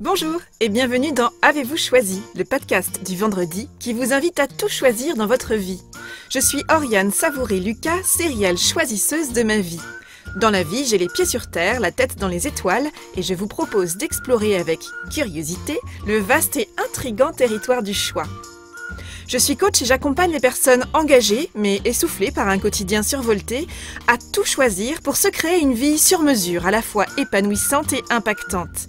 Bonjour et bienvenue dans Avez-vous choisi, le podcast du vendredi qui vous invite à tout choisir dans votre vie. Je suis Oriane Savouré-Lucas, serial choisisseuse de ma vie. Dans la vie, j'ai les pieds sur terre, la tête dans les étoiles et je vous propose d'explorer avec curiosité le vaste et intrigant territoire du choix. Je suis coach et j'accompagne les personnes engagées, mais essoufflées par un quotidien survolté, à tout choisir pour se créer une vie sur mesure, à la fois épanouissante et impactante.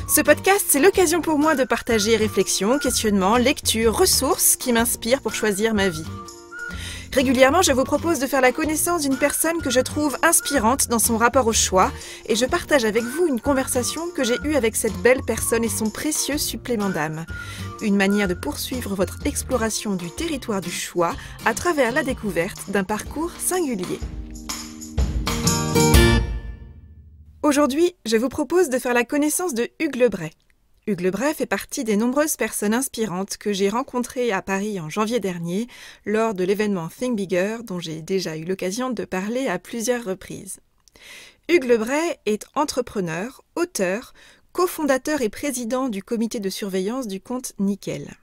Ce podcast, c'est l'occasion pour moi de partager réflexions, questionnements, lectures, ressources qui m'inspirent pour choisir ma vie. Régulièrement, je vous propose de faire la connaissance d'une personne que je trouve inspirante dans son rapport au choix et je partage avec vous une conversation que j'ai eue avec cette belle personne et son précieux supplément d'âme. Une manière de poursuivre votre exploration du territoire du choix à travers la découverte d'un parcours singulier. Aujourd'hui, je vous propose de faire la connaissance de Hugues Lebray. Hugues Lebray fait partie des nombreuses personnes inspirantes que j'ai rencontrées à Paris en janvier dernier lors de l'événement Think Bigger dont j'ai déjà eu l'occasion de parler à plusieurs reprises. Hugues Lebray est entrepreneur, auteur, cofondateur et président du comité de surveillance du compte Nickel.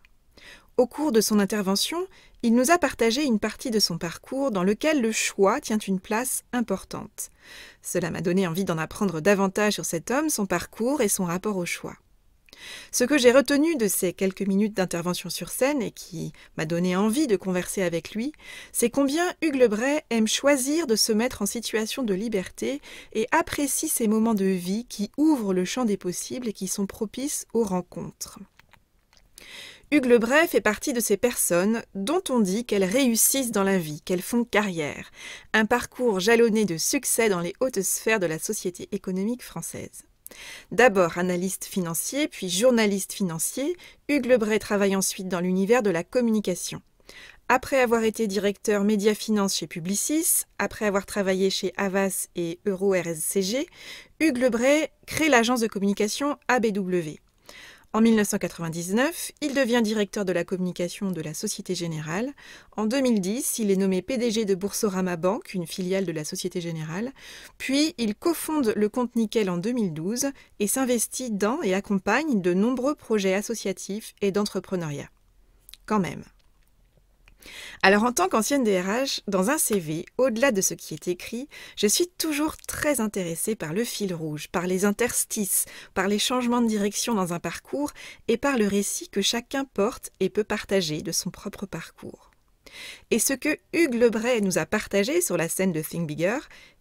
Au cours de son intervention, il nous a partagé une partie de son parcours dans lequel le choix tient une place importante. Cela m'a donné envie d'en apprendre davantage sur cet homme, son parcours et son rapport au choix. Ce que j'ai retenu de ces quelques minutes d'intervention sur scène et qui m'a donné envie de converser avec lui, c'est combien Hugues Lebray aime choisir de se mettre en situation de liberté et apprécie ces moments de vie qui ouvrent le champ des possibles et qui sont propices aux rencontres. Hugues Lebray fait partie de ces personnes dont on dit qu'elles réussissent dans la vie, qu'elles font carrière. Un parcours jalonné de succès dans les hautes sphères de la société économique française. D'abord analyste financier, puis journaliste financier, Hugues Lebray travaille ensuite dans l'univers de la communication. Après avoir été directeur Média Finance chez Publicis, après avoir travaillé chez Havas et Euro-RSCG, Hugues Lebray crée l'agence de communication ABW. En 1999, il devient directeur de la communication de la Société Générale. En 2010, il est nommé PDG de Boursorama Banque, une filiale de la Société Générale. Puis, il cofonde le compte Nickel en 2012 et s'investit dans et accompagne de nombreux projets associatifs et d'entrepreneuriat. Quand même. Alors en tant qu'ancienne DRH, dans un CV, au-delà de ce qui est écrit, je suis toujours très intéressée par le fil rouge, par les interstices, par les changements de direction dans un parcours et par le récit que chacun porte et peut partager de son propre parcours. Et ce que Hugues Lebray nous a partagé sur la scène de Think Bigger,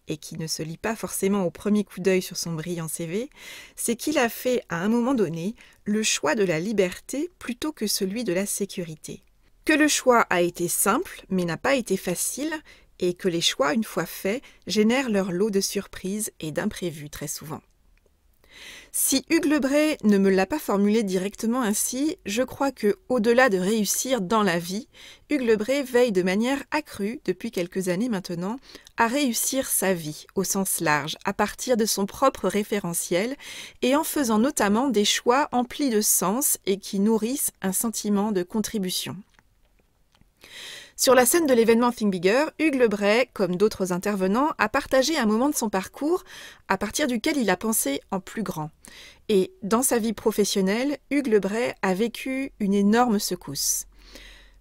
et qui ne se lit pas forcément au premier coup d'œil sur son brillant CV, c'est qu'il a fait à un moment donné le choix de la liberté plutôt que celui de la sécurité. Que le choix a été simple, mais n'a pas été facile, et que les choix, une fois faits, génèrent leur lot de surprises et d'imprévus très souvent. Si Hugues Lebray ne me l'a pas formulé directement ainsi, je crois que, au-delà de réussir dans la vie, Hugues Lebray veille de manière accrue, depuis quelques années maintenant, à réussir sa vie, au sens large, à partir de son propre référentiel, et en faisant notamment des choix emplis de sens et qui nourrissent un sentiment de contribution. Sur la scène de l'événement Think Bigger, Hugues Lebray, comme d'autres intervenants, a partagé un moment de son parcours à partir duquel il a pensé en plus grand. Et dans sa vie professionnelle, Hugues Lebray a vécu une énorme secousse.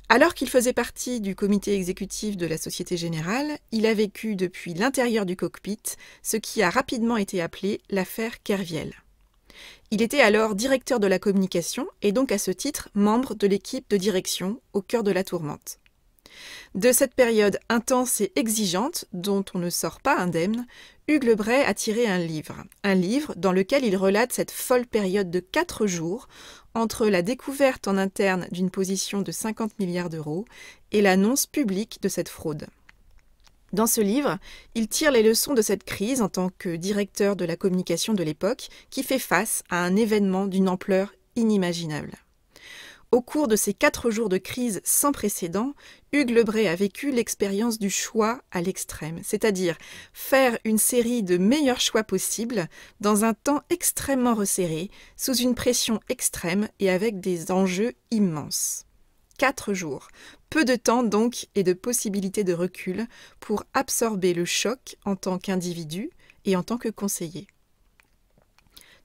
Alors qu'il faisait partie du comité exécutif de la Société Générale, il a vécu depuis l'intérieur du cockpit ce qui a rapidement été appelé l'affaire Kerviel. Il était alors directeur de la communication et donc à ce titre membre de l'équipe de direction au cœur de la tourmente. De cette période intense et exigeante, dont on ne sort pas indemne, Hugues Lebray a tiré un livre dans lequel il relate cette folle période de 4 jours entre la découverte en interne d'une position de 50 milliards d'euros et l'annonce publique de cette fraude. Dans ce livre, il tire les leçons de cette crise en tant que directeur de la communication de l'époque qui fait face à un événement d'une ampleur inimaginable. Au cours de ces 4 jours de crise sans précédent, Hugues Lebray a vécu l'expérience du choix à l'extrême, c'est-à-dire faire une série de meilleurs choix possibles dans un temps extrêmement resserré, sous une pression extrême et avec des enjeux immenses. 4 jours, peu de temps donc et de possibilités de recul pour absorber le choc en tant qu'individu et en tant que conseiller.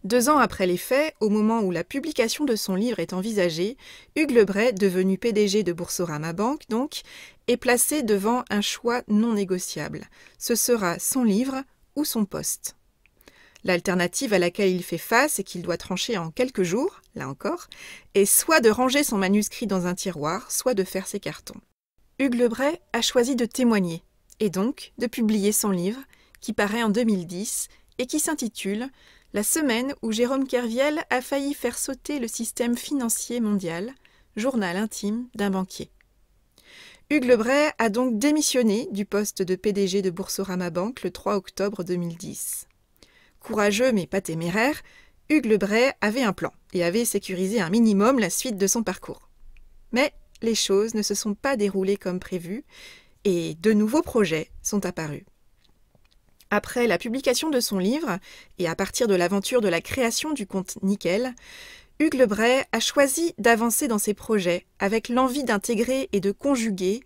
2 ans après les faits, au moment où la publication de son livre est envisagée, Hugues Lebray, devenu PDG de Boursorama Banque donc, est placé devant un choix non négociable. Ce sera son livre ou son poste. L'alternative à laquelle il fait face et qu'il doit trancher en quelques jours, là encore, est soit de ranger son manuscrit dans un tiroir, soit de faire ses cartons. Hugues Lebray a choisi de témoigner, et donc de publier son livre, qui paraît en 2010 et qui s'intitule « La semaine où Jérôme Kerviel a failli faire sauter le système financier mondial, journal intime d'un banquier ». Hugues Lebray a donc démissionné du poste de PDG de Boursorama Banque le 3 octobre 2010. Courageux mais pas téméraire, Hugues Lebray avait un plan et avait sécurisé un minimum la suite de son parcours. Mais les choses ne se sont pas déroulées comme prévu et de nouveaux projets sont apparus. Après la publication de son livre et à partir de l'aventure de la création du compte Nickel, Hugues Lebray a choisi d'avancer dans ses projets avec l'envie d'intégrer et de conjuguer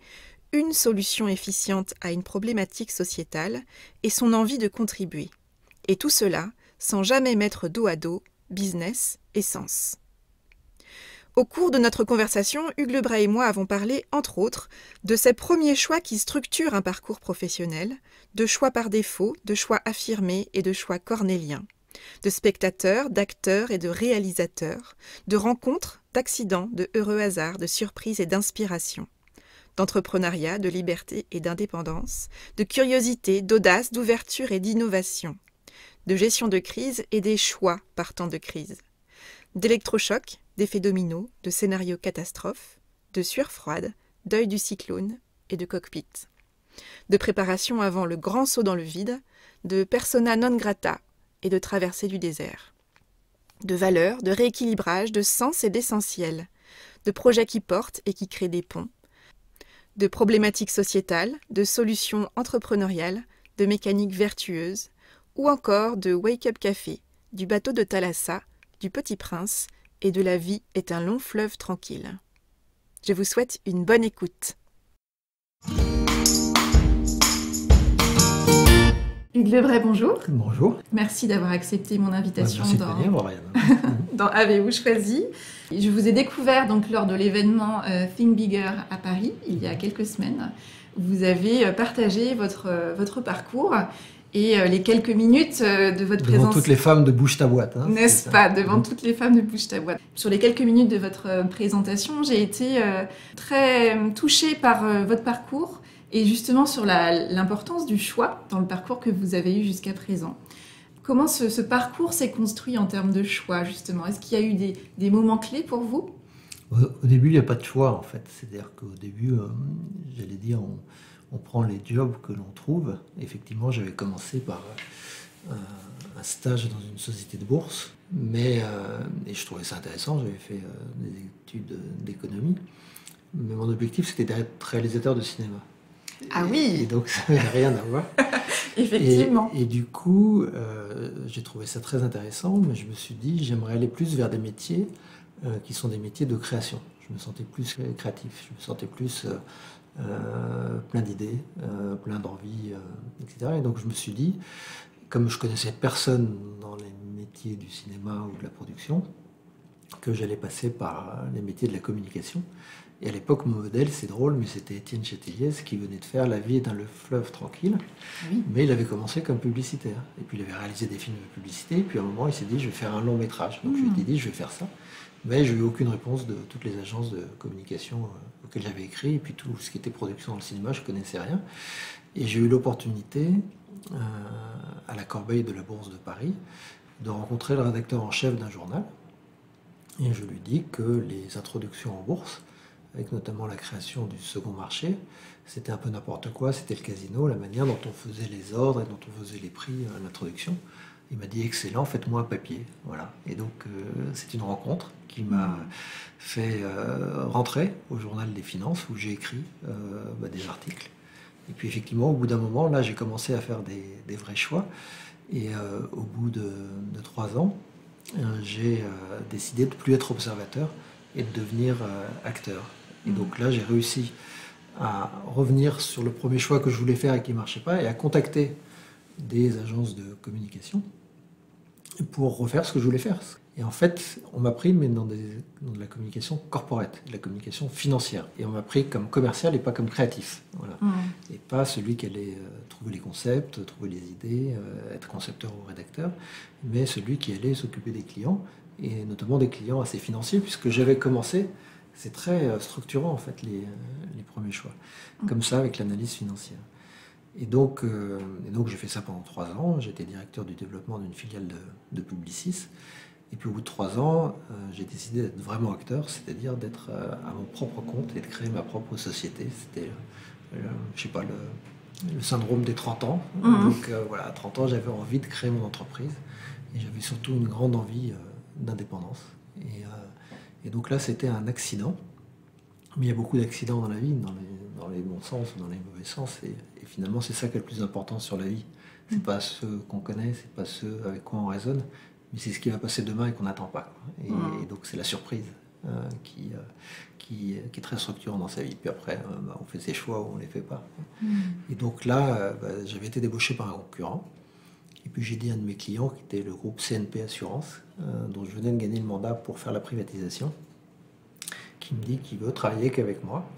une solution efficiente à une problématique sociétale et son envie de contribuer. Et tout cela sans jamais mettre dos à dos business et sens. Au cours de notre conversation, Hugues Lebray et moi avons parlé, entre autres, de ces premiers choix qui structurent un parcours professionnel, de choix par défaut, de choix affirmés et de choix cornéliens, de spectateurs, d'acteurs et de réalisateurs, de rencontres, d'accidents, de heureux hasards, de surprises et d'inspiration, d'entrepreneuriat, de liberté et d'indépendance, de curiosité, d'audace, d'ouverture et d'innovation, de gestion de crise et des choix partant de crise, d'électrochocs, d'effets dominos, de scénarios catastrophes, de sueur froide, d'œil du cyclone et de cockpit, de préparation avant le grand saut dans le vide, de persona non grata et de traversée du désert, de valeurs, de rééquilibrage, de sens et d'essentiel, de projets qui portent et qui créent des ponts, de problématiques sociétales, de solutions entrepreneuriales, de mécaniques vertueuses, ou encore de Wake Up Café, du bateau de Thalassa, du Petit Prince et de La vie est un long fleuve tranquille. Je vous souhaite une bonne écoute. Hugues Lebray, bonjour. Bonjour. Merci d'avoir accepté mon invitation Merci de venir, Brian. dans Avez-vous choisi. Je vous ai découvert donc lors de l'événement Think Bigger à Paris, il y a quelques semaines. Vous avez partagé votre parcours et les quelques minutes de votre présence... Devant toutes les femmes de Bouge ta boîte. Hein, n'est-ce pas, devant toutes les femmes de Bouge ta boîte. Sur les quelques minutes de votre présentation, j'ai été très touchée par votre parcours et justement sur l'importance du choix dans le parcours que vous avez eu jusqu'à présent. Comment ce parcours s'est construit en termes de choix, justement? Est-ce qu'il y a eu des moments clés pour vous? Au début, il n'y a pas de choix, en fait. C'est-à-dire qu'au début, j'allais dire, on prend les jobs que l'on trouve. Effectivement, j'avais commencé par un stage dans une société de bourse, et je trouvais ça intéressant. J'avais fait des études d'économie, mais mon objectif, c'était d'être réalisateur de cinéma. Ah oui. Et donc, ça n'avait rien à voir. Effectivement. Et du coup, j'ai trouvé ça très intéressant, mais je me suis dit, j'aimerais aller plus vers des métiers qui sont des métiers de création. Je me sentais plus créatif, je me sentais plus plein d'idées, plein d'envies, etc. Et donc je me suis dit, comme je connaissais personne dans les métiers du cinéma ou de la production, que j'allais passer par les métiers de la communication. Et à l'époque, mon modèle, c'est drôle, mais c'était Étienne Chételiès qui venait de faire La vie est un fleuve tranquille. Oui. Mais il avait commencé comme publicitaire. Et puis il avait réalisé des films de publicité. Et puis à un moment, il s'est dit, je vais faire un long métrage. Donc je lui ai dit, je vais faire ça. Mais je n'ai eu aucune réponse de toutes les agences de communication auxquelles j'avais écrit. Et puis tout ce qui était production dans le cinéma, je ne connaissais rien. Et j'ai eu l'opportunité, à la corbeille de la Bourse de Paris, de rencontrer le rédacteur en chef d'un journal. Et je lui dis que les introductions en bourse, avec notamment la création du second marché, c'était un peu n'importe quoi, c'était le casino, la manière dont on faisait les ordres et dont on faisait les prix à l'introduction. Il m'a dit excellent, faites-moi un papier. Voilà. Et donc c'est une rencontre qui m'a fait rentrer au journal des finances où j'ai écrit des articles. Et puis effectivement, au bout d'un moment, là j'ai commencé à faire des vrais choix. Et au bout de 3 ans, j'ai décidé de ne plus être observateur et de devenir acteur. Et donc là, j'ai réussi à revenir sur le premier choix que je voulais faire et qui ne marchait pas, et à contacter des agences de communication. pour refaire ce que je voulais faire. Et en fait, on m'a pris mais dans de la communication corporate, de la communication financière. Et on m'a pris comme commercial et pas comme créatif. Voilà. Et pas celui qui allait trouver les concepts, trouver les idées, être concepteur ou rédacteur, mais celui qui allait s'occuper des clients, et notamment des clients assez financiers, puisque j'avais commencé, c'est très structurant en fait les premiers choix, comme ça avec l'analyse financière. Et donc j'ai fait ça pendant 3 ans. J'étais directeur du développement d'une filiale de Publicis. Et puis au bout de 3 ans, j'ai décidé d'être vraiment acteur, c'est-à-dire d'être à mon propre compte et de créer ma propre société. C'était, je sais pas, le syndrome des 30 ans. Donc voilà, à 30 ans, j'avais envie de créer mon entreprise. Et j'avais surtout une grande envie d'indépendance. Et donc là, c'était un accident. Mais il y a beaucoup d'accidents dans la vie, dans les bons sens ou dans les mauvais sens. Et finalement, c'est ça qui est le plus important sur la vie. C'est pas ceux qu'on connaît, c'est pas ceux avec quoi on raisonne, mais c'est ce qui va passer demain et qu'on n'attend pas. Et donc c'est la surprise qui est très structurante dans sa vie. Puis après, on fait ses choix ou on ne les fait pas. Et donc là, j'avais été débauché par un concurrent. Et puis j'ai dit à un de mes clients, qui était le groupe CNP Assurance, dont je venais de gagner le mandat pour faire la privatisation, qui me dit qu'il veut travailler qu'avec moi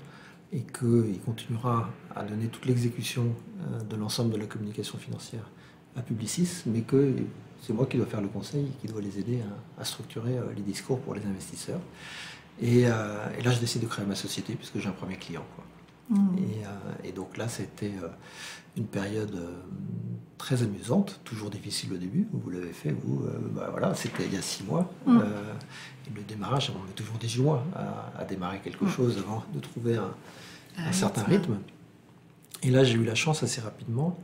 et qu'il continuera à donner toute l'exécution de l'ensemble de la communication financière à Publicis, mais que c'est moi qui dois faire le conseil et qui dois les aider à structurer les discours pour les investisseurs. Et là, je décide de créer ma société puisque j'ai un premier client, quoi. Et donc là, c'était une période très amusante, toujours difficile au début. Vous l'avez fait, vous. Voilà, c'était il y a 6 mois. Et le démarrage, on met toujours 18 mois à démarrer quelque chose avant de trouver un certain rythme. Et là, j'ai eu la chance assez rapidement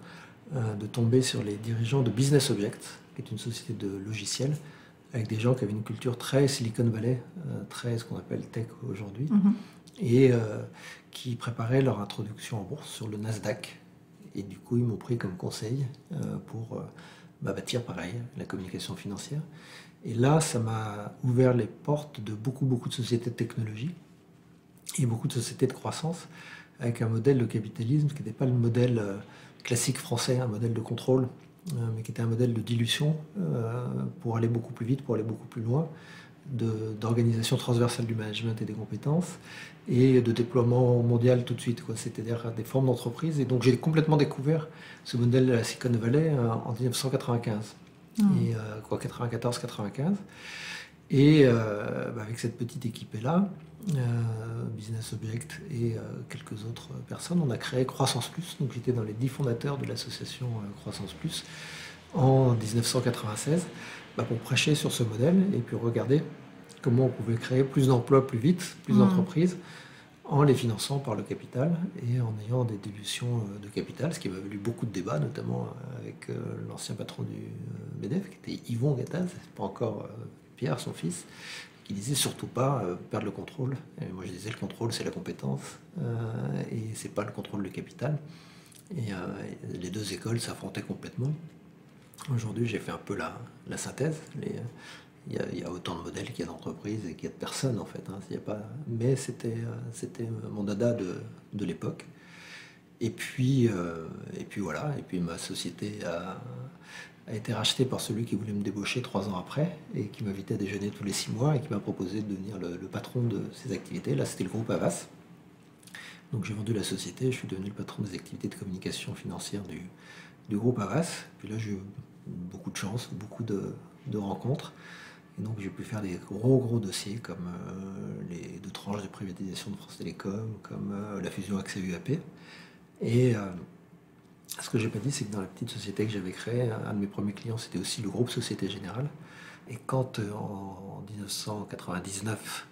de tomber sur les dirigeants de Business Object, qui est une société de logiciels, avec des gens qui avaient une culture très Silicon Valley, très ce qu'on appelle tech aujourd'hui, et qui préparaient leur introduction en bourse sur le Nasdaq. Et du coup, ils m'ont pris comme conseil pour bâtir pareil, la communication financière. Et là, ça m'a ouvert les portes de beaucoup de sociétés de technologie et beaucoup de sociétés de croissance, avec un modèle de capitalisme qui n'était pas le modèle classique français, un modèle de contrôle, mais qui était un modèle de dilution pour aller beaucoup plus vite, pour aller beaucoup plus loin, d'organisation transversale du management et des compétences, et de déploiement mondial tout de suite, quoi. C'est-à-dire des formes d'entreprise. Et donc j'ai complètement découvert ce modèle de la Silicon Valley en 1995, et 94-95. Et avec cette petite équipe-là, Business Object et quelques autres personnes, on a créé Croissance Plus. Donc j'étais dans les 10 fondateurs de l'association Croissance Plus en 1996 pour prêcher sur ce modèle et puis regarder comment on pouvait créer plus d'emplois plus vite, plus d'entreprises, en les finançant par le capital et en ayant des dilutions de capital, ce qui m'a valu beaucoup de débats, notamment avec l'ancien patron du MEDEF, qui était Yvon Gattaz, c'est pas encore Pierre, son fils, qui disait surtout pas perdre le contrôle. Et moi je disais le contrôle c'est la compétence et c'est pas le contrôle du capital. Et les deux écoles s'affrontaient complètement. Aujourd'hui j'ai fait un peu la synthèse. Il y a autant de modèles qu'il y a d'entreprises et qu'il y a de personnes en fait. Il y a pas... Mais c'était mon dada de l'époque. Et puis voilà. Et puis ma société a été rachetée par celui qui voulait me débaucher 3 ans après et qui m'invitait à déjeuner tous les 6 mois et qui m'a proposé de devenir le patron de ses activités. Là, c'était le groupe Havas. Donc j'ai vendu la société, je suis devenu le patron des activités de communication financière du groupe Havas. Puis là, j'ai eu beaucoup de chance, beaucoup de rencontres. Et donc j'ai pu faire des gros dossiers comme les 2 tranches de privatisation de France Télécom, comme la fusion AXA UAP. Et ce que j'ai pas dit, c'est que dans la petite société que j'avais créée, un de mes premiers clients, c'était aussi le groupe Société Générale. Et quand en 1999,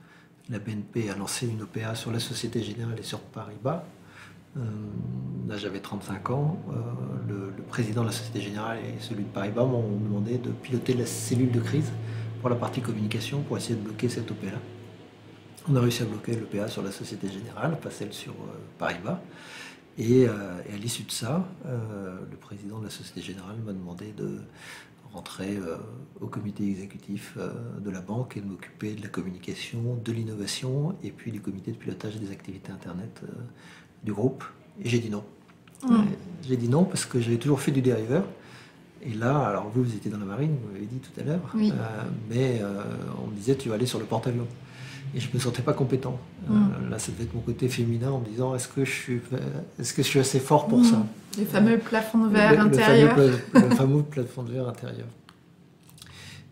la BNP a lancé une OPA sur la Société Générale et sur Paribas, là j'avais 35 ans, le président de la Société Générale et celui de Paribas m'ont demandé de piloter la cellule de crise pour la partie communication pour essayer de bloquer cette OPA-là. On a réussi à bloquer l'OPA sur la Société Générale, pas celle sur Paribas. Et à l'issue de ça, le président de la Société Générale m'a demandé de rentrer au comité exécutif de la banque et de m'occuper de la communication, de l'innovation et puis du comité de pilotage des activités Internet du groupe. Et j'ai dit non. J'ai dit non parce que j'avais toujours fait du dériveur Et là, alors vous étiez dans la marine, vous m'avez dit tout à l'heure, Oui. mais on me disait tu vas aller sur le porte-avions. Et je ne me sentais pas compétent. Là, ça devait être mon côté féminin en me disant est-ce que je suis assez fort pour ça? Les fameux plafonds de verre intérieurs. Le fameux plafond de verre intérieur.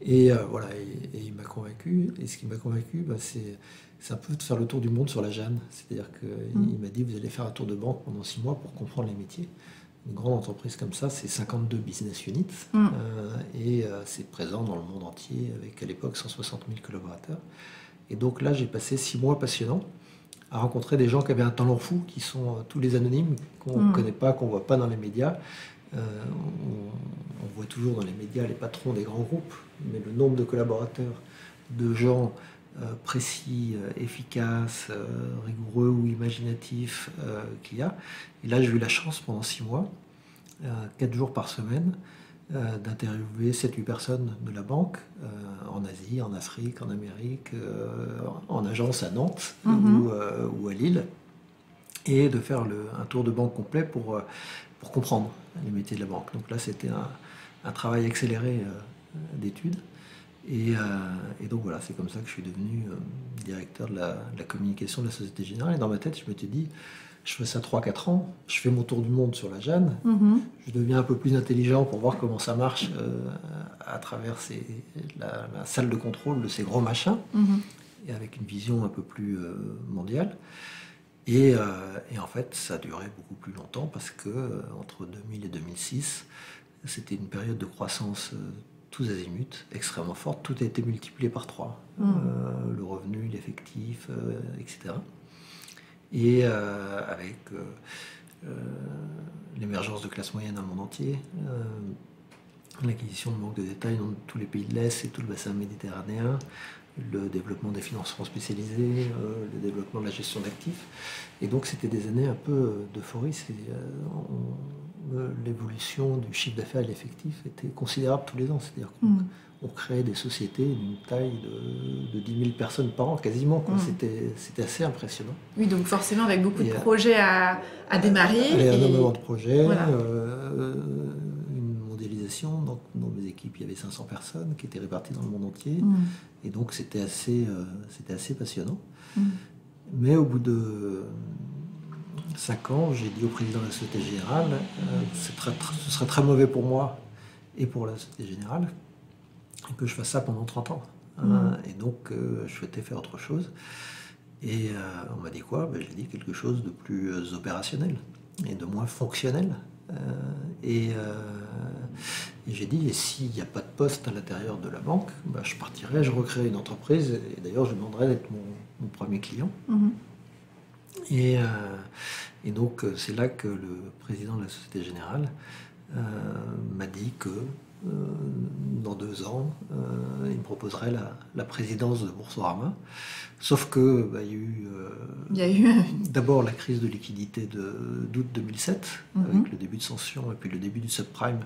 Et voilà, et il m'a convaincu. Et ce qui m'a convaincu, c'est un peu de faire le tour du monde sur la Jeanne. C'est-à-dire qu'il m'a dit vous allez faire un tour de banque pendant 6 mois pour comprendre les métiers. Une grande entreprise comme ça, c'est 52 business units et c'est présent dans le monde entier avec à l'époque 160 000 collaborateurs. Et donc là, j'ai passé 6 mois passionnants à rencontrer des gens qui avaient un talent fou, qui sont tous les anonymes, qu'on ne connaît pas, qu'on ne voit pas dans les médias. On voit toujours dans les médias les patrons des grands groupes, mais le nombre de collaborateurs, de gens précis, efficaces, rigoureux ou imaginatifs qu'il y a. Et là, j'ai eu la chance pendant 6 mois, 4 jours par semaine, d'interviewer 7-8 personnes de la banque en Asie, en Afrique, en Amérique, en agence à Nantes ou à Lille, et de faire un tour de banque complet pour comprendre les métiers de la banque. Donc là, c'était un travail accéléré d'études. Et donc voilà, c'est comme ça que je suis devenu directeur de la communication de la Société Générale. Et dans ma tête, je m'étais dit, je fais ça 3-4 ans, je fais mon tour du monde sur la Jeanne, je deviens un peu plus intelligent pour voir comment ça marche à travers la salle de contrôle de ces gros machins, et avec une vision un peu plus mondiale. Et en fait, ça a duré beaucoup plus longtemps parce que entre 2000 et 2006, c'était une période de croissance tous azimuts, extrêmement forte. Tout a été multiplié par 3. Le revenu, l'effectif, etc. Et avec l'émergence de classes moyennes dans le monde entier, l'acquisition de banques de détail dans tous les pays de l'Est et tout le bassin méditerranéen, le développement des financements spécialisés, le développement de la gestion d'actifs. Et donc c'était des années un peu d'euphorie. L'évolution du chiffre d'affaires et l'effectif était considérable tous les ans. C'est-à-dire qu'on créait des sociétés d'une taille de 10 000 personnes par an, quasiment. C'était assez impressionnant. Oui, donc forcément avec beaucoup de projets à démarrer. Énormément de projets, voilà. une modélisation. Donc, dans mes équipes, il y avait 500 personnes qui étaient réparties dans le monde entier. Et donc c'était assez passionnant. Mais au bout de 5 ans, j'ai dit au président de la Société Générale, ce serait très mauvais pour moi et pour la Société Générale que je fasse ça pendant 30 ans. Et donc, je souhaitais faire autre chose. Et on m'a dit quoi? J'ai dit quelque chose de plus opérationnel et de moins fonctionnel. Et j'ai dit, et s'il n'y a pas de poste à l'intérieur de la banque, je partirai, je recréerai une entreprise, et d'ailleurs je demanderai d'être mon premier client. Et donc c'est là que le président de la Société Générale m'a dit que dans 2 ans, il me proposerait la présidence de Boursorama. Sauf que il y a eu d'abord la crise de liquidité d'août 2007, avec le début de sanctions et puis le début du subprime,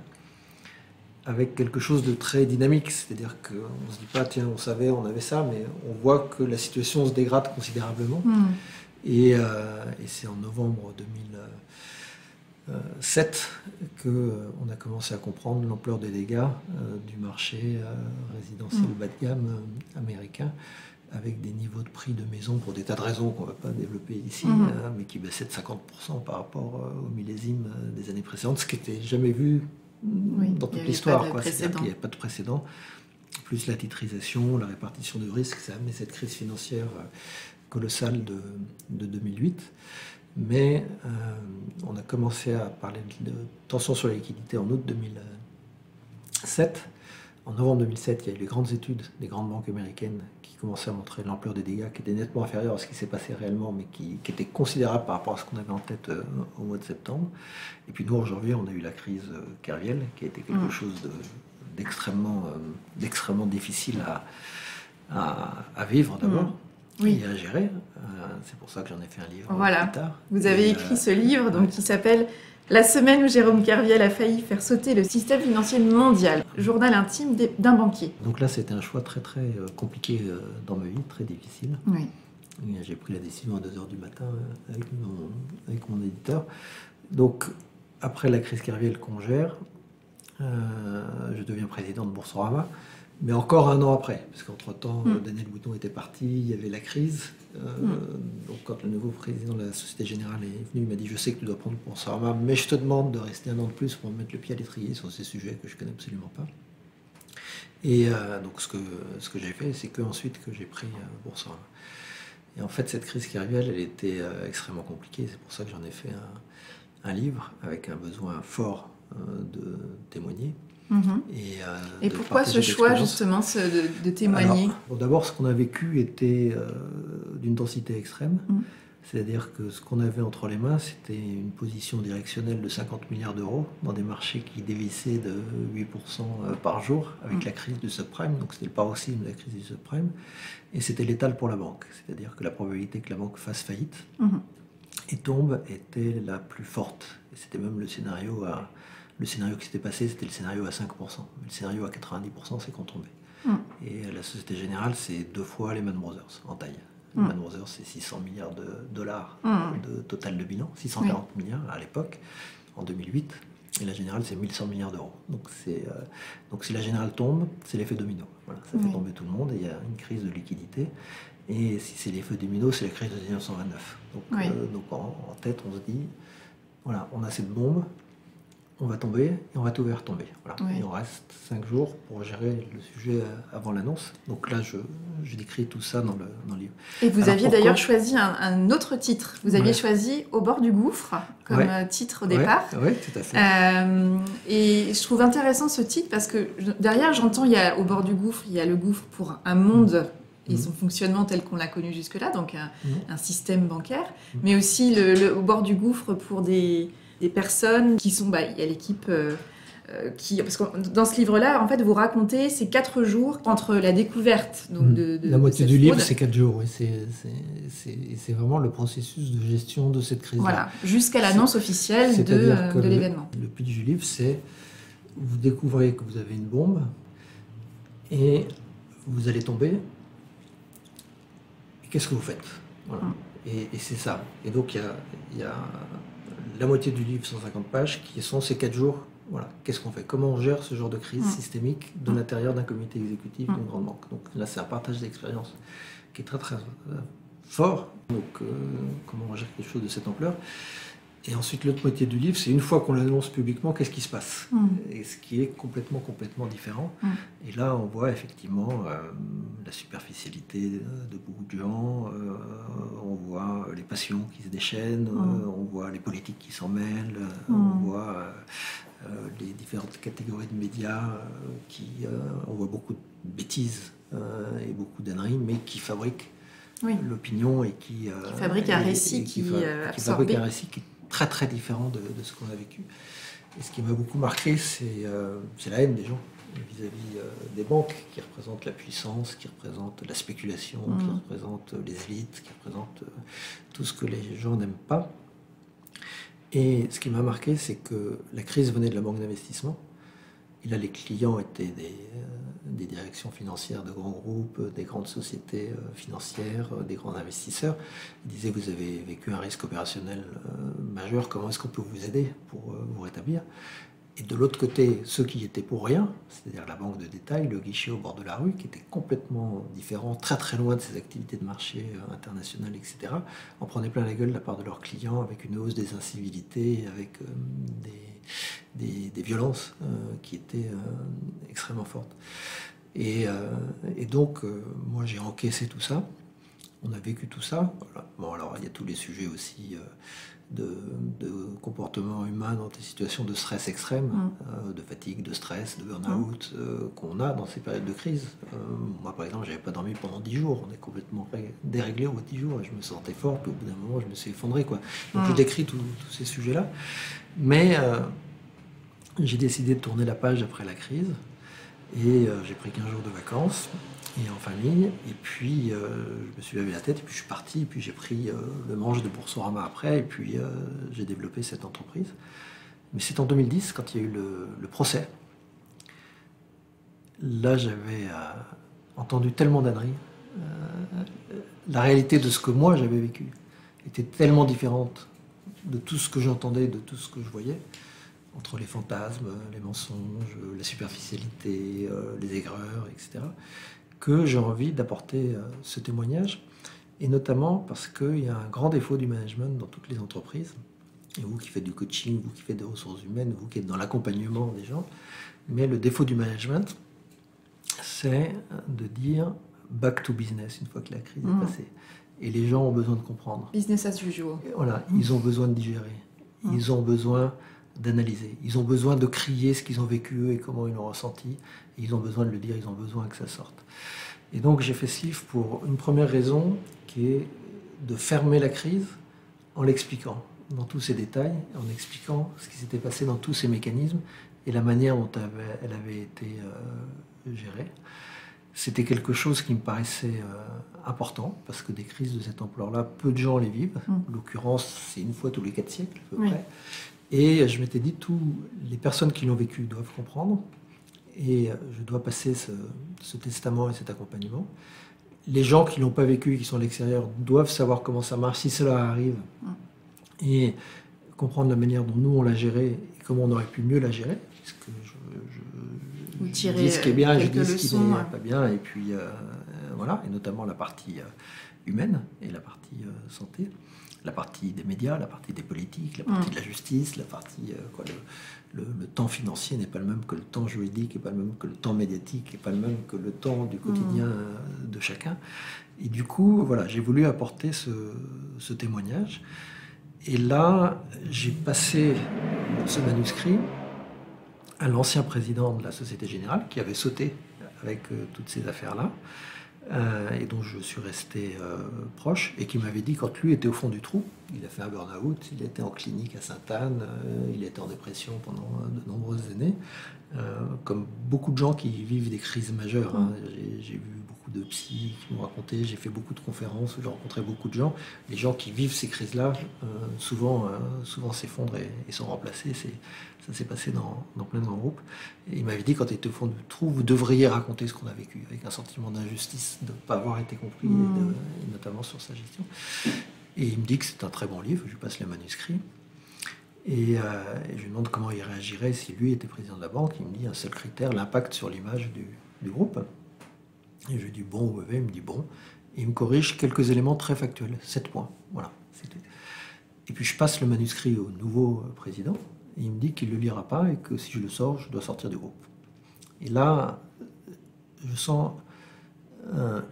avec quelque chose de très dynamique. C'est-à-dire qu'on ne se dit pas, tiens, on savait, on avait ça, mais on voit que la situation se dégrade considérablement. Et c'est en novembre 2007 qu'on a commencé à comprendre l'ampleur des dégâts du marché résidentiel bas de gamme américain, avec des niveaux de prix de maison pour des tas de raisons qu'on ne va pas développer ici, mais qui baissaient de 50% par rapport au millésime des années précédentes, ce qui n'était jamais vu dans toute l'histoire. C'est-à-dire qu'il n'y avait pas de précédent. Plus la titrisation, la répartition de risques, ça a amené cette crise financière colossale de 2008. Mais on a commencé à parler de tension sur la liquidité en août 2007. En novembre 2007, il y a eu les grandes études des grandes banques américaines qui commençaient à montrer l'ampleur des dégâts, qui étaient nettement inférieurs à ce qui s'est passé réellement, mais qui étaient considérables par rapport à ce qu'on avait en tête au mois de septembre. Et puis nous, aujourd'hui, on a eu la crise Kerviel, qui a été quelque chose d'extrêmement difficile à vivre d'abord. Et à gérer. C'est pour ça que j'en ai fait un livre plus tard. Vous avez écrit ce livre qui s'appelle « La semaine où Jérôme Kerviel a failli faire sauter le système financier mondial », journal intime d'un banquier. Donc là, c'était un choix très très compliqué dans ma vie, très difficile. J'ai pris la décision à 2h du matin avec mon éditeur. Donc, après la crise Kerviel qu'on gère, Je deviens président de Boursorama, mais encore un an après, parce qu'entre-temps, Daniel Bouton était parti, il y avait la crise. Donc quand le nouveau président de la Société Générale est venu, il m'a dit « Je sais que tu dois prendre Boursorama, mais je te demande de rester un an de plus pour me mettre le pied à l'étrier sur ces sujets que je ne connais absolument pas. » Et donc ce que j'ai fait, c'est qu'ensuite que j'ai pris Boursorama. Et en fait, cette crise qui arrivait, elle était extrêmement compliquée. C'est pour ça que j'en ai fait un livre avec un besoin fort de témoigner. Et pourquoi ce choix justement de témoigner? Alors, bon, d'abord, ce qu'on a vécu était d'une densité extrême. C'est-à-dire que ce qu'on avait entre les mains, c'était une position directionnelle de 50 milliards d'euros dans des marchés qui dévissaient de 8% par jour avec la crise du subprime. Donc c'était le paroxysme de la crise du subprime. Et c'était létal pour la banque. C'est-à-dire que la probabilité que la banque fasse faillite et tombe était la plus forte. Et c'était même le scénario qui s'était passé, c'était le scénario à 5%. Mais le scénario à 90%, c'est qu'on tombait. Et la Société Générale, c'est 2 fois Lehman Brothers en taille. Lehman Brothers, c'est 600 milliards de dollars de total de bilan, 640 milliards à l'époque, en 2008. Et la Générale, c'est 1100 milliards d'euros. Donc si la Générale tombe, c'est l'effet domino. Voilà, ça fait tomber tout le monde et il y a une crise de liquidité. Et si c'est l'effet domino, c'est la crise de 1929. Donc en tête, on se dit, voilà, on a cette bombe, on va tomber et on va tout faire tomber. Voilà. Et on reste 5 jours pour gérer le sujet avant l'annonce. Donc là, je décris tout ça dans le livre. Et vous aviez d'ailleurs choisi un autre titre. Vous aviez choisi Au bord du gouffre comme titre au départ. Oui, tout à fait. Et je trouve intéressant ce titre parce que derrière, j'entends, il y a Au bord du gouffre, il y a le gouffre pour un monde et son fonctionnement tel qu'on l'a connu jusque-là, donc un système bancaire, mais aussi Au bord du gouffre pour des personnes qui sont... il y a l'équipe parce que dans ce livre-là, en fait, vous racontez ces 4 jours entre la découverte donc, la moitié du livre, c'est 4 jours. Oui. C'est vraiment le processus de gestion de cette crise. Voilà, jusqu'à l'annonce officielle de l'événement. Le pitch du livre, c'est vous découvrez que vous avez une bombe et vous allez tomber. Et qu'est-ce que vous faites? Voilà. Et c'est ça. Et donc, il y a la moitié du livre, 150 pages, qui sont ces 4 jours. Voilà. Qu'est-ce qu'on fait? Comment on gère ce genre de crise systémique de l'intérieur d'un comité exécutif d'une grande banque? Donc là, c'est un partage d'expérience qui est très très fort. Donc, comment on gère quelque chose de cette ampleur? Et ensuite, l'autre moitié du livre, c'est une fois qu'on l'annonce publiquement, qu'est-ce qui se passe? Et ce qui est complètement différent. Et là, on voit effectivement la superficialité de beaucoup de gens, on voit les passions qui se déchaînent, on voit les politiques qui s'en mêlent, on voit les différentes catégories de médias on voit beaucoup de bêtises et beaucoup d'âneries, mais qui fabriquent l'opinion et qui fabriquent un récit qui fabrique un récit qui est très très différent de ce qu'on a vécu. Et ce qui m'a beaucoup marqué, c'est la haine des gens vis-à-vis des banques qui représentent la puissance, qui représentent la spéculation, qui représentent les élites, qui représentent tout ce que les gens n'aiment pas. Et ce qui m'a marqué, c'est que la crise venait de la banque d'investissement. Et là, les clients étaient des directions financières de grands groupes, des grandes sociétés financières, des grands investisseurs. Ils disaient, vous avez vécu un risque opérationnel majeur, comment est-ce qu'on peut vous aider pour vous rétablir? Et de l'autre côté, ceux qui étaient pour rien, c'est-à-dire la banque de détail, le guichet au bord de la rue, qui était complètement différent, très très loin de ses activités de marché internationales, etc., en prenaient plein la gueule de la part de leurs clients, avec une hausse des incivilités, avec des violences qui étaient extrêmement fortes. Et donc, moi j'ai encaissé tout ça, on a vécu tout ça. Voilà. Bon, alors il y a tous les sujets aussi de comportement humain dans des situations de stress extrême, de fatigue, de stress, de burn-out qu'on a dans ces périodes de crise. Moi par exemple, j'avais pas dormi pendant 10 jours, on est complètement déréglé au bout de 10 jours et je me sentais fort, puis au bout d'un moment je me suis effondré, quoi. Donc je décris tous ces sujets-là, mais j'ai décidé de tourner la page après la crise et j'ai pris 15 jours de vacances et en famille, et puis je me suis lavé la tête, et puis je suis parti, et puis j'ai pris le manche de Boursorama après, et puis j'ai développé cette entreprise. Mais c'est en 2010, quand il y a eu le procès. Là, j'avais entendu tellement d'âneries. La réalité de ce que moi j'avais vécu était tellement différente de tout ce que j'entendais, de tout ce que je voyais. entre les fantasmes, les mensonges, la superficialité, les aigreurs, etc., que j'ai envie d'apporter ce témoignage, et notamment parce qu'il y a un grand défaut du management dans toutes les entreprises, et vous qui faites du coaching, vous qui faites des ressources humaines, vous qui êtes dans l'accompagnement des gens, mais le défaut du management, c'est de dire back to business une fois que la crise est passée. Et les gens ont besoin de comprendre. Business as usual. Et voilà, ils ont besoin de digérer, ils ont besoin d'analyser, ils ont besoin de crier ce qu'ils ont vécu et comment ils l'ont ressenti, et ils ont besoin de le dire, ils ont besoin que ça sorte. Et donc j'ai fait ce livre pour une première raison, qui est de fermer la crise en l'expliquant dans tous ses détails, en expliquant ce qui s'était passé dans tous ces mécanismes et la manière dont elle avait été gérée. C'était quelque chose qui me paraissait important, parce que des crises de cette ampleur-là, peu de gens les vivent. En l'occurrence, c'est une fois tous les 4 siècles, à peu près. Et je m'étais dit, les personnes qui l'ont vécu doivent comprendre, et je dois passer ce testament et cet accompagnement. Les gens qui ne l'ont pas vécu et qui sont à l'extérieur doivent savoir comment ça marche, si cela arrive, et comprendre la manière dont nous on l'a géré et comment on aurait pu mieux la gérer, puisque je dis ce qui est bien, je dis ce qui n'est pas bien, et puis voilà, et notamment la partie humaine et la partie santé, la partie des médias, la partie des politiques, la partie de la justice, la partie le temps financier n'est pas le même que le temps juridique, n'est pas le même que le temps médiatique, n'est pas le même que le temps du quotidien de chacun. Et du coup, voilà, j'ai voulu apporter ce témoignage. Et là, j'ai passé ce manuscrit à l'ancien président de la Société Générale, qui avait sauté avec toutes ces affaires-là, et dont je suis resté proche, et qui m'avait dit, quand lui était au fond du trou, il a fait un burn-out, il était en clinique à Sainte-Anne, il était en dépression pendant de nombreuses années, comme beaucoup de gens qui vivent des crises majeures. Hein. J'ai vu beaucoup de psys qui m'ont raconté, j'ai fait beaucoup de conférences où j'ai rencontré beaucoup de gens. Les gens qui vivent ces crises-là, souvent s'effondrent et sont remplacés. Ça s'est passé dans plein de grands groupes. Et il m'avait dit, quand il était au fond du trou, vous devriez raconter ce qu'on a vécu, avec un sentiment d'injustice, de ne pas avoir été compris, et notamment sur sa gestion. Et il me dit que c'est un très bon livre, je lui passe le manuscrit. Et je lui demande comment il réagirait si lui était président de la banque. Il me dit un seul critère, l'impact sur l'image du groupe. Et je lui dis bon ou mauvais, il me dit bon. Et il me corrige quelques éléments très factuels, 7 points. Voilà, c'est tout. Et puis je passe le manuscrit au nouveau président. Et il me dit qu'il ne le lira pas et que si je le sors, je dois sortir du groupe. Et là, je sens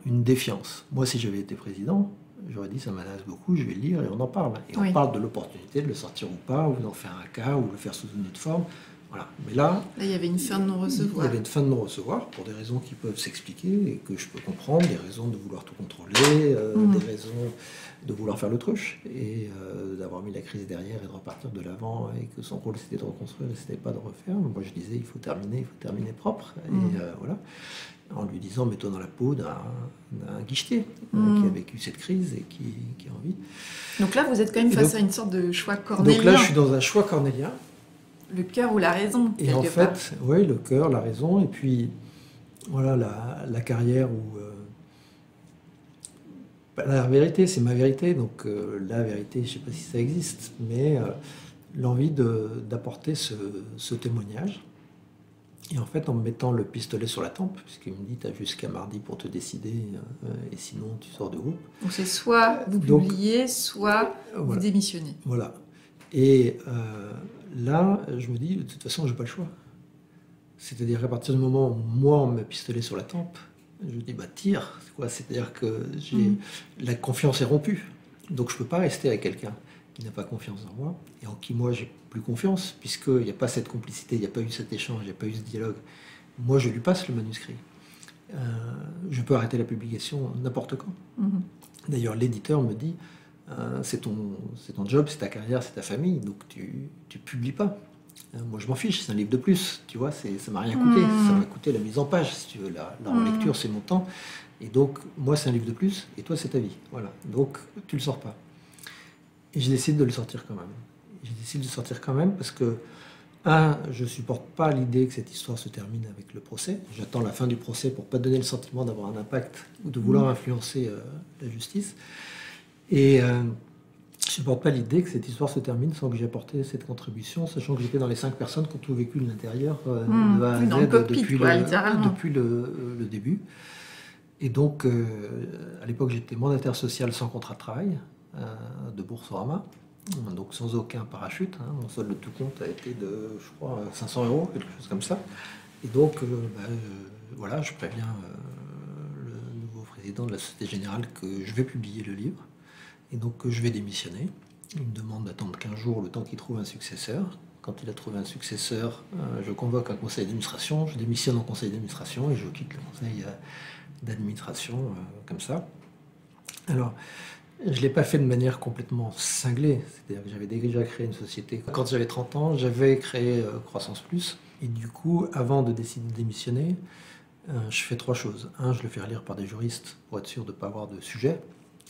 une défiance. Moi, si j'avais été président, j'aurais dit ça m'intéresse beaucoup, je vais le lire et on en parle. Et on parle de l'opportunité de le sortir ou pas, ou d'en faire un cas, ou de le faire sous une autre forme. Voilà. Mais là, il y avait une fin de non-recevoir. Il y avait une fin de non-recevoir pour des raisons qui peuvent s'expliquer et que je peux comprendre, des raisons de vouloir tout contrôler, des raisons de vouloir faire l'autruche et d'avoir mis la crise derrière et de repartir de l'avant et que son rôle c'était de reconstruire et c'était pas de refaire. Moi je disais il faut terminer propre et voilà. En lui disant mets-toi dans la peau d'un guichetier qui a vécu cette crise et qui a envie. Donc là vous êtes quand même face à une sorte de choix cornélien. Donc là je suis dans un choix cornélien. Le cœur ou la raison, et en fait, oui, le cœur, la raison, et puis voilà la carrière où la vérité, c'est ma vérité, donc la vérité, je ne sais pas si ça existe, mais l'envie d'apporter ce témoignage. Et en fait, en me mettant le pistolet sur la tempe, puisqu'il me dit, tu as jusqu'à mardi pour te décider, et sinon tu sors du groupe. Donc c'est soit vous publiez, soit vous démissionnez. Voilà. Et là, je me dis, de toute façon, je n'ai pas le choix. C'est-à-dire qu'à partir du moment où moi, on me met pistolet sur la tempe, je me dis, bah tire. C'est-à-dire que la confiance est rompue. Donc je ne peux pas rester avec quelqu'un qui n'a pas confiance en moi, et en qui moi, j'ai plus confiance, puisqu'il n'y a pas cette complicité, il n'y a pas eu cet échange, il n'y a pas eu ce dialogue. Moi, je lui passe le manuscrit. Je peux arrêter la publication n'importe quand. D'ailleurs, l'éditeur me dit, c'est ton job, c'est ta carrière, c'est ta famille, donc tu publies pas. Moi je m'en fiche, c'est un livre de plus, tu vois, ça m'a rien coûté, ça m'a coûté la mise en page, si tu veux, la relecture c'est mon temps, et donc moi c'est un livre de plus, et toi c'est ta vie, voilà, donc tu le sors pas. Et je décide de le sortir quand même, parce que, je supporte pas l'idée que cette histoire se termine avec le procès, j'attends la fin du procès pour pas donner le sentiment d'avoir un impact, ou de vouloir influencer la justice. Et supporte pas l'idée que cette histoire se termine sans que j'ai apporté cette contribution, sachant que j'étais dans les 5 personnes qui ont tout vécu de l'intérieur, de A à Dans le Z, cockpit, littéralement. depuis le début. Et donc, à l'époque, j'étais mandataire social sans contrat de travail de Boursorama, donc sans aucun parachute. Mon solde de tout compte a été de, je crois, 500 €, quelque chose comme ça. Et donc, voilà, je préviens le nouveau président de la Société Générale que je vais publier le livre et donc que je vais démissionner. Il me demande d'attendre 15 jours le temps qu'il trouve un successeur. Quand il a trouvé un successeur, je convoque un conseil d'administration, je démissionne en conseil d'administration et je quitte le conseil d'administration comme ça. Alors, je ne l'ai pas fait de manière complètement cinglée, c'est-à-dire que j'avais déjà créé une société. Quand j'avais 30 ans, j'avais créé Croissance Plus, et du coup, avant de décider de démissionner, je fais 3 choses. Un, je le fais relire par des juristes pour être sûr de ne pas avoir de sujet.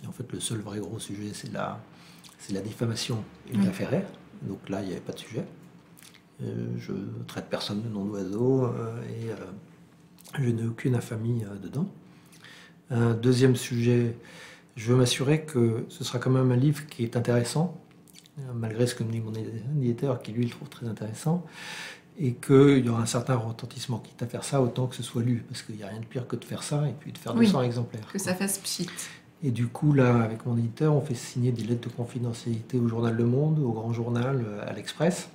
Et en fait, le seul vrai gros sujet, c'est la diffamation et l'affaire. Donc là, il n'y avait pas de sujet. Je traite personne de nom d'oiseau et je n'ai aucune infamie dedans. Deuxième sujet, je veux m'assurer que ce sera quand même un livre qui est intéressant, malgré ce que me dit mon éditeur, qui lui le trouve très intéressant, et qu'il y aura un certain retentissement, quitte à faire ça autant que ce soit lu, parce qu'il n'y a rien de pire que de faire ça et puis de faire 200 exemplaires. Que ça fasse pchit. Et du coup, là, avec mon éditeur, on fait signer des lettres de confidentialité au journal Le Monde, au Grand Journal, à l'Express.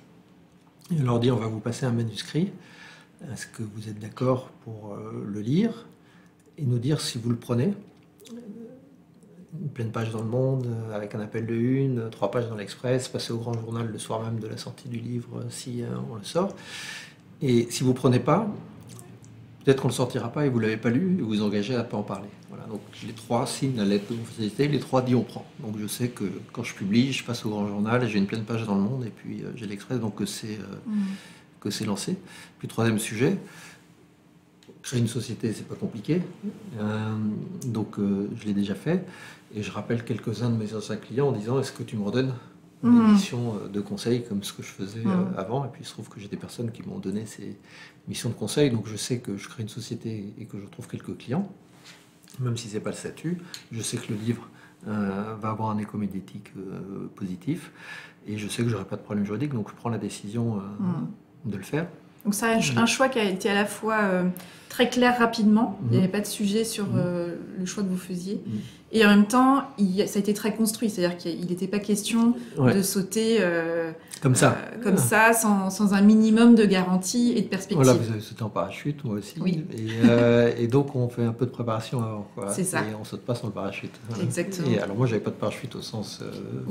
Et on leur dit, on va vous passer un manuscrit. Est-ce que vous êtes d'accord pour le lire et nous dire si vous le prenez? Une pleine page dans Le Monde, avec un appel de une, 3 pages dans l'Express, passer au Grand Journal le soir même de la sortie du livre, si on le sort. Et si vous ne prenez pas, peut-être qu'on ne le sortira pas et vous ne l'avez pas lu, et vous vous engagez à ne pas en parler. Voilà, donc les 3 signent la lettre de confidentialité, les 3 disent on prend. Donc je sais que quand je publie, je passe au Grand Journal, j'ai une pleine page dans Le Monde, et puis j'ai l'Express, donc que c'est lancé. Puis 3e sujet, créer une société, c'est pas compliqué. Donc je l'ai déjà fait. Et je rappelle quelques-uns de mes anciens clients en disant, est-ce que tu me redonnes une mission de conseil comme ce que je faisais avant? Et puis il se trouve que j'ai des personnes qui m'ont donné ces missions de conseil. Donc je sais que je crée une société et que je trouve quelques clients, même si c'est pas le statut. Je sais que le livre va avoir un écho médiatique positif. Et je sais que j'aurai pas de problème juridique. Donc je prends la décision de le faire. Donc c'est un choix qui a été à la fois très clair rapidement, il n'y avait pas de sujet sur le choix que vous faisiez, et en même temps, ça a été très construit, c'est-à-dire qu'il n'était pas question de sauter comme ça, sans un minimum de garantie et de perspective. Voilà, vous avez sauté en parachute, moi aussi, et donc on fait un peu de préparation avant, quoi. C'est ça. Et on ne saute pas sans le parachute. Exactement. Et alors moi, j'avais pas de parachute au sens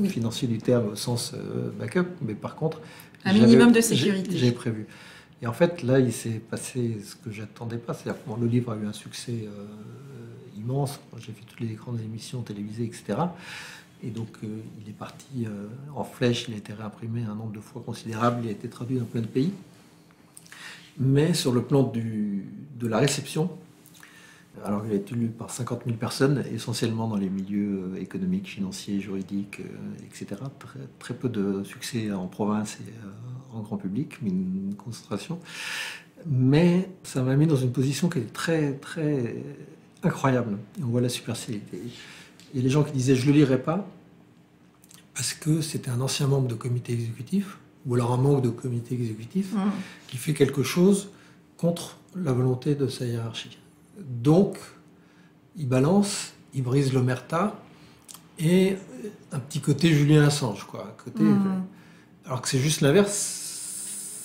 financier du terme, au sens backup, mais par contre... Un minimum de sécurité. J'ai prévu. Et en fait, là, il s'est passé ce que j'attendais pas. C'est-à-dire que le livre a eu un succès immense. J'ai fait toutes les grandes émissions télévisées, etc. Et donc, il est parti en flèche. Il a été réimprimé un nombre de fois considérable. Il a été traduit dans plein de pays. Mais sur le plan de la réception, alors il a été lu par 50 000 personnes, essentiellement dans les milieux économiques, financiers, juridiques, etc. Très, très peu de succès en province et en grand public, mais une concentration. Mais ça m'a mis dans une position qui est très, très incroyable. On voit la supercellité. Il y a des gens qui disaient « je ne le lirai pas » parce que c'était un ancien membre de comité exécutif, ou alors un membre de comité exécutif, qui fait quelque chose contre la volonté de sa hiérarchie. Donc, il balance, il brise l'omerta, et un petit côté Julien Assange, quoi. Alors que c'est juste l'inverse.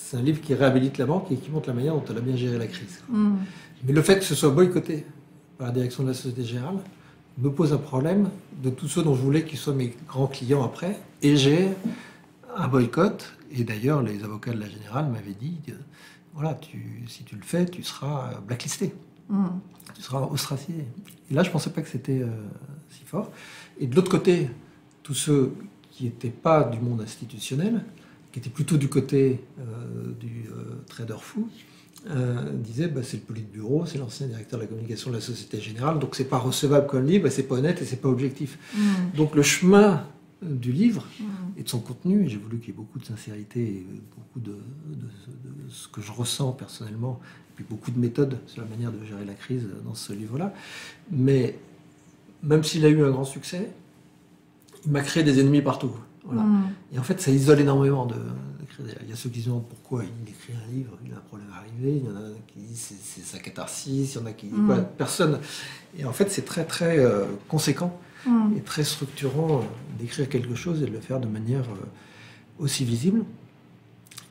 C'est un livre qui réhabilite la banque et qui montre la manière dont elle a bien géré la crise. Mais le fait que ce soit boycotté par la direction de la Société Générale me pose un problème de tous ceux dont je voulais qu'ils soient mes grands clients après. Et j'ai un boycott. Et d'ailleurs, les avocats de la Générale m'avaient dit, voilà, si tu le fais, tu seras blacklisté. Tu seras ostracisé. Et là, je ne pensais pas que c'était si fort. Et de l'autre côté, tous ceux qui n'étaient pas du monde institutionnel, qui étaient plutôt du côté du trader fou, disaient c'est le politburo, c'est l'ancien directeur de la communication de la Société Générale, donc c'est pas recevable comme livre, c'est pas honnête et c'est pas objectif. Donc le chemin du livre et de son contenu, j'ai voulu qu'il y ait beaucoup de sincérité et beaucoup de ce que je ressens personnellement, et puis beaucoup de méthodes sur la manière de gérer la crise dans ce livre-là. Mais même s'il a eu un grand succès, il m'a créé des ennemis partout. Voilà. Et en fait, ça isole énormément d'écrire. Il y a ceux qui se demandent pourquoi il écrit un livre, il a un problème à arriver, il y en a qui disent c'est sa catharsis, il y en a qui disent personne. Et en fait, c'est très très conséquent et très structurant d'écrire quelque chose et de le faire de manière aussi visible.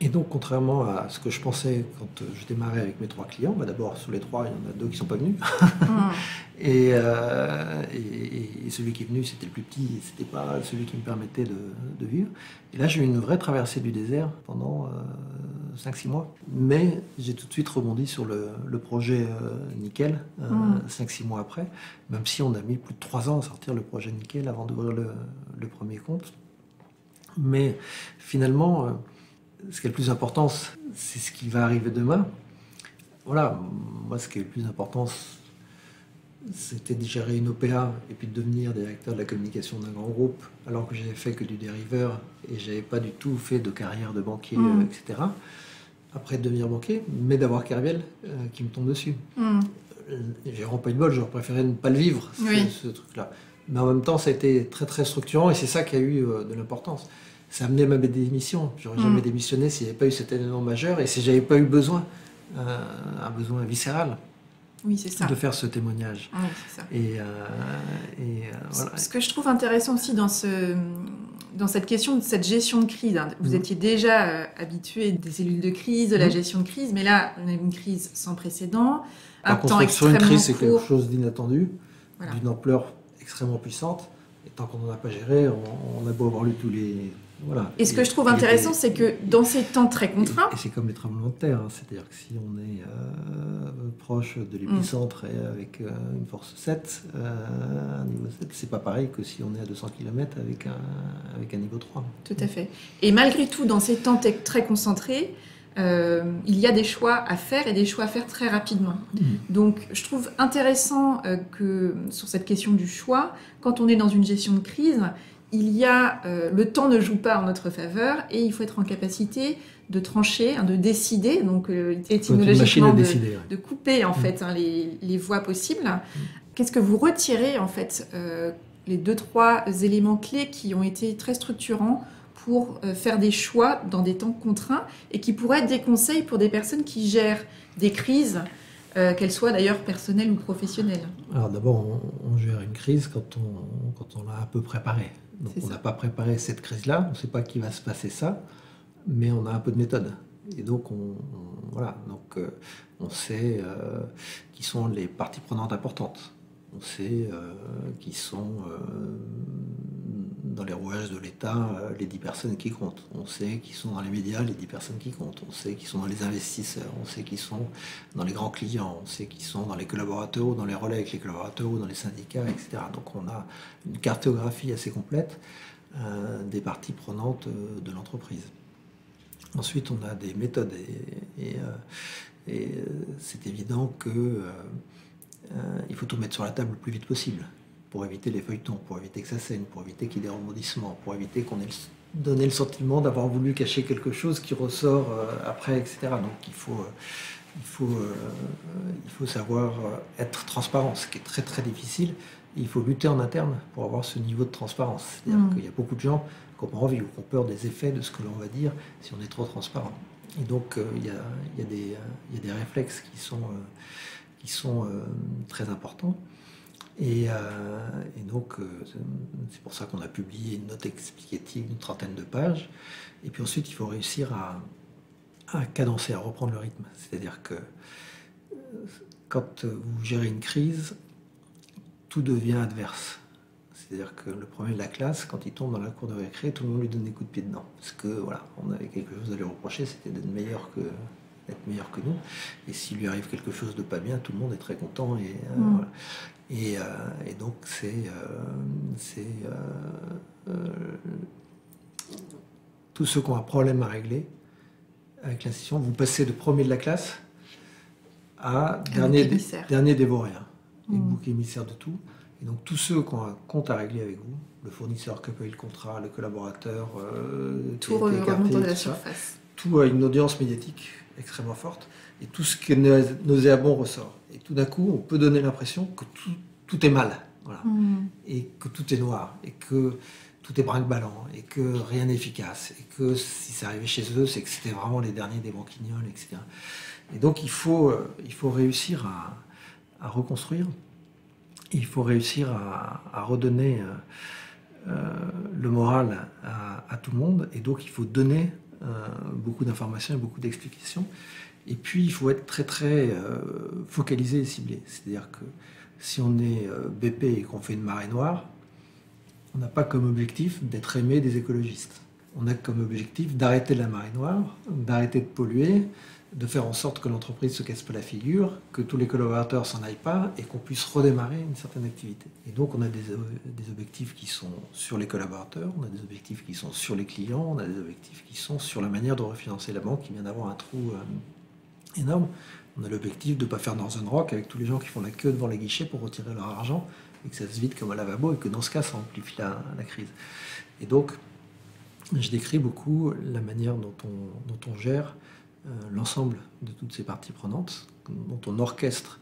Et donc, contrairement à ce que je pensais quand je démarrais avec mes 3 clients, d'abord, sur les 3, il y en a 2 qui ne sont pas venus. Et celui qui est venu, c'était le plus petit, et c'était pas celui qui me permettait de vivre. Et là, j'ai eu une vraie traversée du désert pendant 5-6 mois. Mais j'ai tout de suite rebondi sur le projet Nickel, 5-6 mois après, même si on a mis plus de 3 ans à sortir le projet Nickel avant d'ouvrir le premier compte. Mais finalement... ce qui est le plus important, c'est ce qui va arriver demain. Voilà, moi, ce qui est le plus important, c'était de gérer une OPA et puis de devenir directeur de la communication d'un grand groupe, alors que j'avais fait que du dériveur et j'avais pas du tout fait de carrière de banquier, etc. Après de devenir banquier, mais d'avoir Kerviel qui me tombe dessus. J'ai vraiment pas eu de bol, j'aurais préféré ne pas le vivre, ce truc-là. Mais en même temps, ça a été très très structurant et c'est ça qui a eu de l'importance. Ça a amené ma démission. J'aurais jamais démissionné s'il n'y avait pas eu cet événement majeur et si j'avais pas eu besoin, un besoin viscéral, c'est ça, de faire ce témoignage. Oui, c'est ça. Voilà. Ce que je trouve intéressant aussi dans cette question de cette gestion de crise, vous étiez déjà habitué des cellules de crise, de la gestion de crise, mais là, on a une crise sans précédent, un temps extrêmement court. Sur une crise, c'est quelque chose d'inattendu, d'une ampleur extrêmement puissante. Et tant qu'on n'en a pas géré, on a beau avoir lu tous les... Voilà. Et ce que je trouve intéressant, c'est que dans ces temps très contraints... Et c'est comme les tremblements de terre, c'est-à-dire que si on est proche de l'épicentre et avec une force 7, un niveau 7, c'est pas pareil que si on est à 200 km avec un niveau 3. Tout à fait. Et malgré tout, dans ces temps très concentrés, il y a des choix à faire et des choix à faire très rapidement. Donc je trouve intéressant que sur cette question du choix, quand on est dans une gestion de crise, il y a le temps ne joue pas en notre faveur et il faut être en capacité de trancher, de décider, donc étymologiquement de couper en fait les voies possibles. Qu'est-ce que vous retirez en fait les 2-3 éléments clés qui ont été très structurants pour faire des choix dans des temps contraints et qui pourraient être des conseils pour des personnes qui gèrent des crises, qu'elles soient d'ailleurs personnelles ou professionnelles? Alors d'abord, on gère une crise quand on l'a un peu préparée. Donc on n'a pas préparé cette crise-là, on ne sait pas qui va se passer ça, mais on a un peu de méthode. Et donc on sait qui sont les parties prenantes importantes. On sait qui sont dans les rouages de l'État les 10 personnes qui comptent. On sait qui sont dans les médias les 10 personnes qui comptent. On sait qui sont dans les investisseurs. On sait qui sont dans les grands clients. On sait qui sont dans les collaborateurs ou dans les relais avec les collaborateurs ou dans les syndicats, etc. Donc on a une cartographie assez complète des parties prenantes de l'entreprise. Ensuite, on a des méthodes et c'est évident que il faut tout mettre sur la table le plus vite possible pour éviter les feuilletons, pour éviter que ça saigne, pour éviter qu'il y ait des rebondissements, pour éviter qu'on ait donné le sentiment d'avoir voulu cacher quelque chose qui ressort après, etc. Donc il faut savoir être transparent, ce qui est très très difficile. Il faut lutter en interne pour avoir ce niveau de transparence. C'est-à-dire qu'il y a beaucoup de gens qui ont envie ou qui ont peur des effets de ce que l'on va dire si on est trop transparent. Et donc il y a des réflexes qui sont très importants. Et donc, c'est pour ça qu'on a publié une note explicative d'une 30aine de pages. Et puis ensuite, il faut réussir à cadencer, à reprendre le rythme. C'est-à-dire que quand vous gérez une crise, tout devient adverse. C'est-à-dire que le premier de la classe, quand il tombe dans la cour de récré, tout le monde lui donne des coups de pied dedans. Parce que voilà, on avait quelque chose à lui reprocher, c'était d'être meilleur que nous. Et s'il lui arrive quelque chose de pas bien, tout le monde est très content. Et, voilà. Et donc tous ceux qui ont un problème à régler avec l'institution, vous passez de premier de la classe à dernier dévoréen, le bouc émissaire de tout. Et donc tous ceux qui ont un compte à régler avec vous, le fournisseur qui a payé le contrat, le collaborateur, tout remonte à la surface. Tout a une audience médiatique extrêmement forte et tout ce qui est nauséabond ressort. Et tout d'un coup, on peut donner l'impression que tout est mal, voilà. Et que tout est noir, et que tout est brinque-ballant et que rien n'est efficace. Et que si ça arrivait chez eux, c'est que c'était vraiment les derniers des branquignoles, etc. Et donc il faut réussir à reconstruire. Il faut réussir à redonner le moral à tout le monde. Et donc il faut donner beaucoup d'informations et beaucoup d'explications. Et puis, il faut être très, très focalisé et ciblé. C'est-à-dire que si on est BP et qu'on fait une marée noire, on n'a pas comme objectif d'être aimé des écologistes. On a comme objectif d'arrêter la marée noire, d'arrêter de polluer, de faire en sorte que l'entreprise ne se casse pas la figure, que tous les collaborateurs s'en aillent pas et qu'on puisse redémarrer une certaine activité. Et donc, on a des objectifs qui sont sur les collaborateurs, on a des objectifs qui sont sur les clients, on a des objectifs qui sont sur la manière de refinancer la banque qui vient d'avoir un trou énorme. On a l'objectif de ne pas faire Northern Rock avec tous les gens qui font la queue devant les guichets pour retirer leur argent et que ça se vide comme un lavabo et que dans ce cas, ça amplifie la crise. Et donc, je décris beaucoup la manière dont on gère l'ensemble de toutes ces parties prenantes, dont on orchestre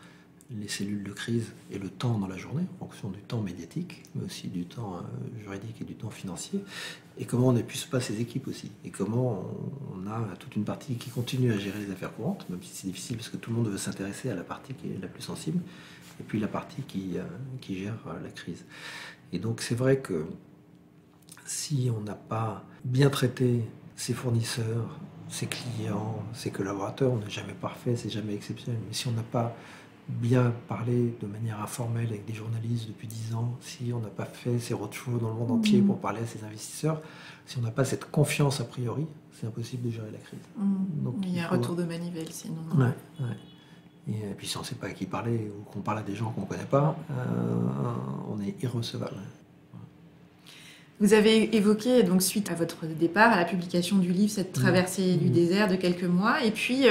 les cellules de crise et le temps dans la journée, en fonction du temps médiatique, mais aussi du temps juridique et du temps financier, et comment on n'épuise pas ses équipes aussi, et comment on a toute une partie qui continue à gérer les affaires courantes, même si c'est difficile parce que tout le monde veut s'intéresser à la partie qui est la plus sensible, et puis la partie qui gère la crise. Et donc c'est vrai que si on n'a pas bien traité ses fournisseurs, ses clients, ses collaborateurs, on n'est jamais parfait, c'est jamais exceptionnel, mais si on n'a pas bien parler de manière informelle avec des journalistes depuis 10 ans, si on n'a pas fait ces roadshows dans le monde entier pour parler à ses investisseurs, si on n'a pas cette confiance a priori, c'est impossible de gérer la crise. Donc, il y a un retour de manivelle sinon. Ouais. Et puis si on ne sait pas à qui parler ou qu'on parle à des gens qu'on ne connaît pas, on est irrecevable. Vous avez évoqué, donc, suite à votre départ, à la publication du livre, cette traversée du désert de quelques mois. Et puis,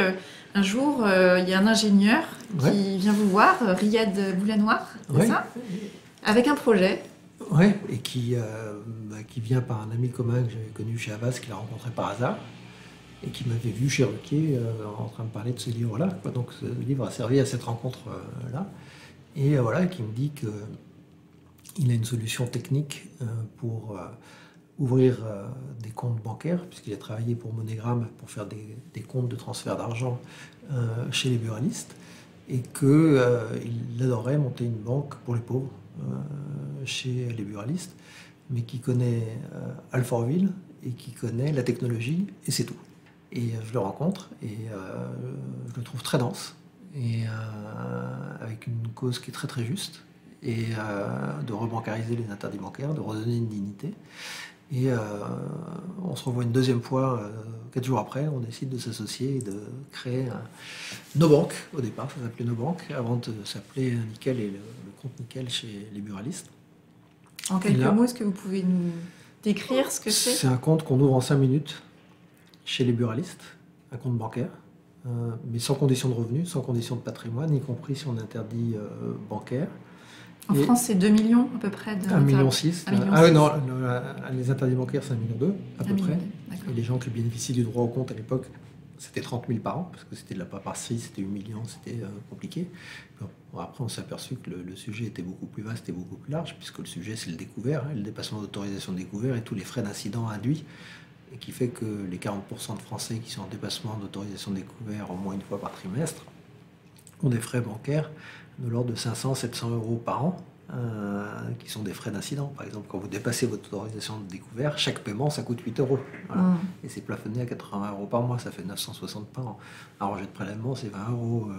un jour, il y a un ingénieur qui vient vous voir, Riyad Boulanoir, c'est ça ? Avec un projet. Oui, et qui vient par un ami commun que j'avais connu chez Havas, qu'il a rencontré par hasard, et qui m'avait vu chez Ruquier en train de parler de ce livre-là. Donc ce livre a servi à cette rencontre-là. Et voilà, qui me dit que il a une solution technique pour ouvrir des comptes bancaires, puisqu'il a travaillé pour MoneyGram pour faire des comptes de transfert d'argent chez les buralistes, et qu'il adorerait monter une banque pour les pauvres chez les buralistes, mais qui connaît Alfortville et qui connaît la technologie, et c'est tout. Et je le rencontre, et je le trouve très dense, et avec une cause qui est très très juste, et de rebancariser les interdits bancaires, de redonner une dignité. Et on se revoit une deuxième fois, 4 jours après, on décide de s'associer et de créer nos banques. Au départ, ça s'appelait nos banques, avant de s'appeler Nickel et le compte Nickel chez les buralistes. En quelques mots, est-ce que vous pouvez nous décrire ce que c'est ? C'est un compte qu'on ouvre en 5 minutes chez les buralistes, un compte bancaire, mais sans condition de revenus, sans condition de patrimoine, y compris si on interdit bancaire. En France, c'est 2 millions à peu près. 1,6 million. Ah oui, non, les interdits bancaires, c'est 1,2 million à peu près. Et les gens qui bénéficient du droit au compte à l'époque, c'était 30 000 par an, parce que c'était de la paperasserie, c'était humiliant, c'était compliqué. Bon, après, on s'est aperçu que le sujet était beaucoup plus vaste et beaucoup plus large, puisque le sujet, c'est le découvert, le dépassement d'autorisation de découvert et tous les frais d'incident induits, et qui fait que les 40% de Français qui sont en dépassement d'autorisation de découvert au moins une fois par trimestre ont des frais bancaires de l'ordre de 500-700 € par an, qui sont des frais d'incident. Par exemple, quand vous dépassez votre autorisation de découvert, chaque paiement, ça coûte 8 €. Voilà. Et c'est plafonné à 80 € par mois, ça fait 960 par an. Un rejet de prélèvement, c'est 20 €.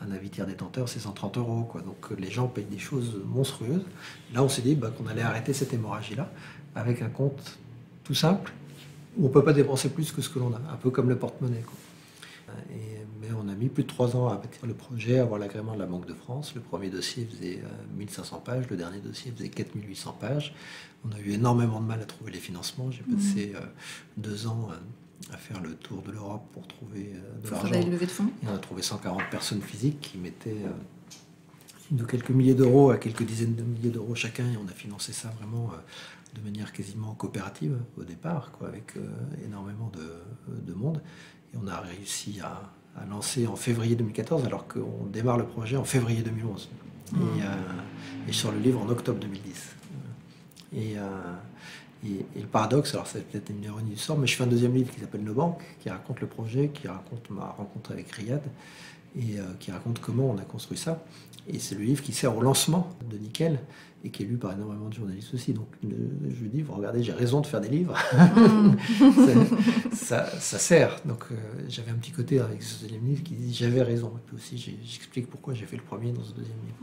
Un avis tiers détenteur, c'est 130 €. Donc les gens payent des choses monstrueuses. Là, on s'est dit qu'on allait arrêter cette hémorragie-là avec un compte tout simple, où on ne peut pas dépenser plus que ce que l'on a, un peu comme le porte-monnaie. Mais on a mis plus de 3 ans à bâtir le projet, à avoir l'agrément de la Banque de France. Le premier dossier faisait 1500 pages, le dernier dossier faisait 4800 pages. On a eu énormément de mal à trouver les financements. J'ai passé 2 ans à faire le tour de l'Europe pour trouver de l'argent. Une levée de fonds. Et on a trouvé 140 personnes physiques qui mettaient de quelques milliers d'euros à quelques dizaines de milliers d'euros chacun, et on a financé ça vraiment de manière quasiment coopérative au départ, avec énormément de monde. Et on a réussi à lancer en février 2014, alors qu'on démarre le projet en février 2011. Et je sors le livre en octobre 2010. Et le paradoxe, alors c'est peut-être une ironie du sort, mais je fais un deuxième livre qui s'appelle Nos banques, qui raconte le projet, qui raconte ma rencontre avec Riyad, et qui raconte comment on a construit ça. Et c'est le livre qui sert au lancement de Nickel, et qui est lu par énormément de journalistes aussi. Donc je lui dis, vous regardez, j'ai raison de faire des livres. ça sert. Donc j'avais un petit côté avec ce deuxième livre qui dit, j'avais raison. Et puis aussi, j'explique pourquoi j'ai fait le premier dans ce deuxième livre.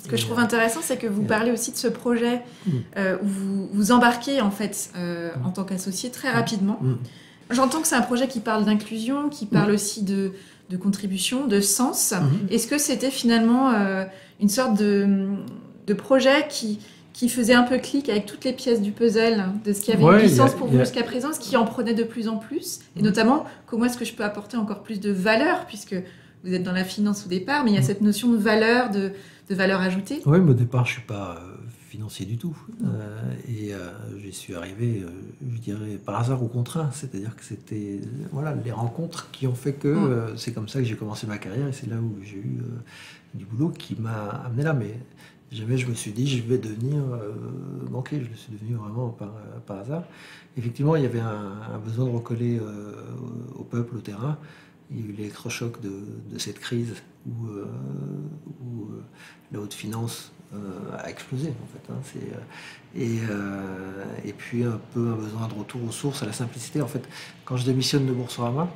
Ce que je trouve intéressant, c'est que vous parlez aussi de ce projet où vous vous embarquez en fait en tant qu'associé très rapidement. J'entends que c'est un projet qui parle d'inclusion, qui parle aussi de contribution, de sens. Est-ce que c'était finalement une sorte de projet qui faisait un peu clic avec toutes les pièces du puzzle de ce qui avait du sens pour vous jusqu'à présent, ce qui en prenait de plus en plus, et notamment comment est-ce que je peux apporter encore plus de valeur, puisque vous êtes dans la finance au départ, mais il y a cette notion de valeur, de valeur ajoutée. Oui, mais au départ, je ne suis pas financier du tout. J'y suis arrivé, je dirais, par hasard ou contraint. C'est-à-dire que c'était les rencontres qui ont fait que c'est comme ça que j'ai commencé ma carrière, et c'est là où j'ai eu du boulot qui m'a amené là. Mais jamais je me suis dit, je vais devenir banquier. Je le suis devenu vraiment par hasard. Effectivement, il y avait un besoin de recoller au peuple, au terrain. Il y a eu l'électrochoc de cette crise où la haute finance a explosé, en fait. Et puis un peu un besoin de retour aux sources, à la simplicité. En fait, quand je démissionne de Boursorama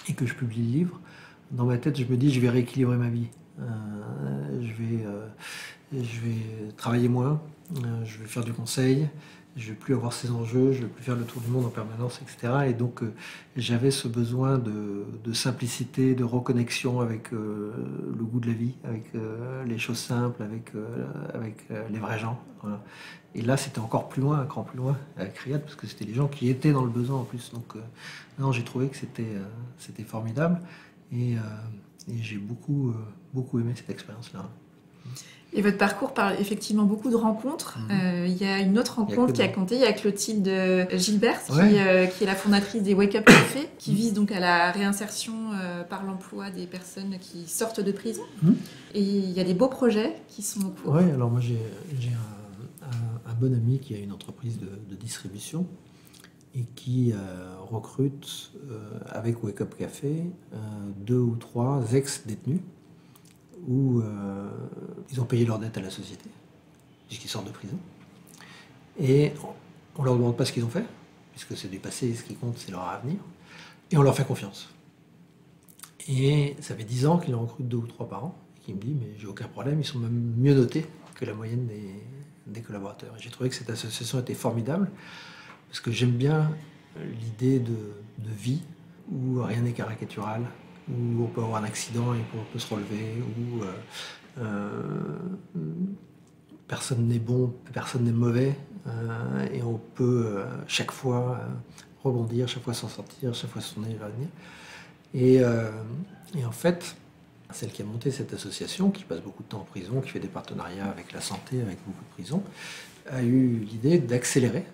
et que je publie le livre, dans ma tête, je me dis, je vais rééquilibrer ma vie. Je vais travailler moins, je vais faire du conseil, je ne vais plus avoir ces enjeux, je ne vais plus faire le tour du monde en permanence, etc. Et donc j'avais ce besoin de simplicité, de reconnexion avec le goût de la vie, avec les choses simples, avec les vrais gens. Voilà. Et là, c'était encore plus loin, un cran plus loin, avec Riyad, parce que c'était les gens qui étaient dans le besoin en plus. Donc non, j'ai trouvé que c'était formidable, et j'ai beaucoup aimé cette expérience-là. Et votre parcours parle effectivement beaucoup de rencontres. Il y a une autre rencontre qui a compté, il y a Clotilde Gilbert, qui est la fondatrice des Wake Up Café, qui vise donc à la réinsertion par l'emploi des personnes qui sortent de prison. Et il y a des beaux projets qui sont au cours. Oui, alors moi j'ai un bon ami qui a une entreprise de distribution et qui recrute avec Wake Up Café 2 ou 3 ex-détenus où ils ont payé leur dette à la société, puisqu'ils sortent de prison. Et on ne leur demande pas ce qu'ils ont fait, puisque c'est du passé, ce qui compte, c'est leur avenir. Et on leur fait confiance. Et ça fait 10 ans qu'il en recrute 2 ou 3 par an, et qu'il me dit, mais j'ai aucun problème, ils sont même mieux notés que la moyenne des collaborateurs. Et j'ai trouvé que cette association était formidable, parce que j'aime bien l'idée de vie où rien n'est caricatural, où on peut avoir un accident et on peut se relever, où personne n'est bon, personne n'est mauvais, et on peut chaque fois rebondir, chaque fois s'en sortir, chaque fois se tourner vers l'avenir. Et en fait, celle qui a monté cette association, qui passe beaucoup de temps en prison, qui fait des partenariats avec la santé, avec beaucoup de prisons, a eu l'idée d'accélérer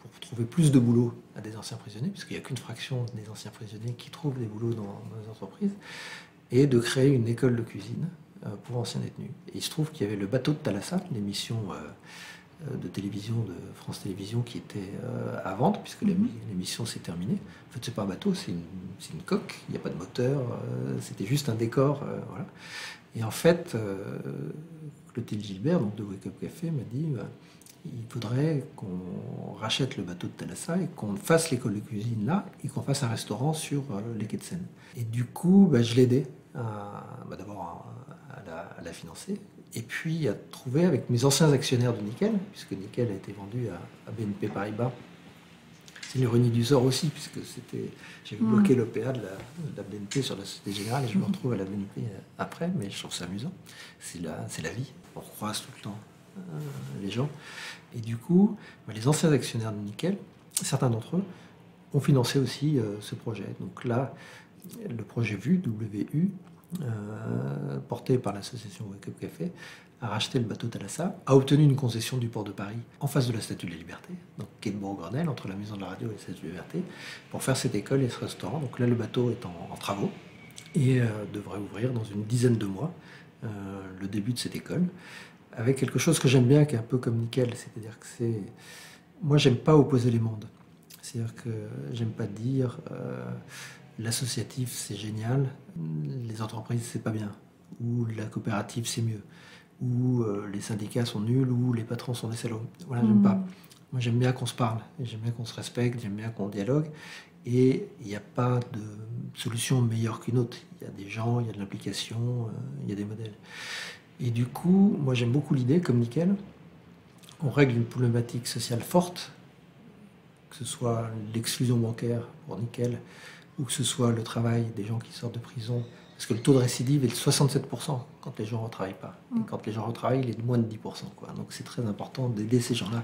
pour trouver plus de boulot à des anciens prisonniers, puisqu'il n'y a qu'une fraction des anciens prisonniers qui trouvent des boulots dans les entreprises, et de créer une école de cuisine pour anciens détenus. Et il se trouve qu'il y avait le bateau de Thalassa, l'émission de télévision de France Télévisions qui était à vendre, puisque l'émission s'est terminée. En fait, c'est pas un bateau, c'est une coque, il n'y a pas de moteur, c'était juste un décor. Voilà. Et en fait, Clotilde Gilbert, donc de Wake Up Café, m'a dit il faudrait qu'on rachète le bateau de Thalassa et qu'on fasse l'école de cuisine là, et qu'on fasse un restaurant sur les quais de Seine. Et du coup, je l'ai aidé d'abord à la financer, et puis à trouver avec mes anciens actionnaires de Nickel, puisque Nickel a été vendu à BNP Paribas. C'est l'ironie du sort aussi, puisque j'avais bloqué l'OPA de la BNP sur la Société Générale, et je me retrouve à la BNP après, mais je trouve ça amusant. C'est la vie, on croise tout le temps les gens. Et du coup, les anciens actionnaires de Nickel, certains d'entre eux, ont financé aussi ce projet. Donc là, le projet VU, WU, porté par l'association Wake Up Café, a racheté le bateau Thalassa, a obtenu une concession du port de Paris en face de la Statue de la Liberté, donc quai de Bourg-Grenelle, entre la Maison de la Radio et la Statue de la Liberté, pour faire cette école et ce restaurant. Donc là, le bateau est en travaux et devrait ouvrir dans une dizaine de mois le début de cette école. avec quelque chose que j'aime bien, qui est un peu comme Nickel, c'est-à-dire que c'est... Moi, j'aime pas opposer les mondes. C'est-à-dire que j'aime pas dire l'associatif, c'est génial, les entreprises, c'est pas bien, ou la coopérative, c'est mieux, ou les syndicats sont nuls, ou les patrons sont des salauds. Voilà, j'aime pas. Moi, j'aime bien qu'on se parle, j'aime bien qu'on se respecte, j'aime bien qu'on dialogue, et il n'y a pas de solution meilleure qu'une autre. Il y a des gens, il y a de l'implication, il y a des modèles. Et du coup, moi, j'aime beaucoup l'idée, comme Nickel, on règle une problématique sociale forte, que ce soit l'exclusion bancaire pour Nickel, ou que ce soit le travail des gens qui sortent de prison, parce que le taux de récidive est de 67% quand les gens ne retravaillent pas. Et quand les gens retravaillent, il est de moins de 10%. Donc c'est très important d'aider ces gens-là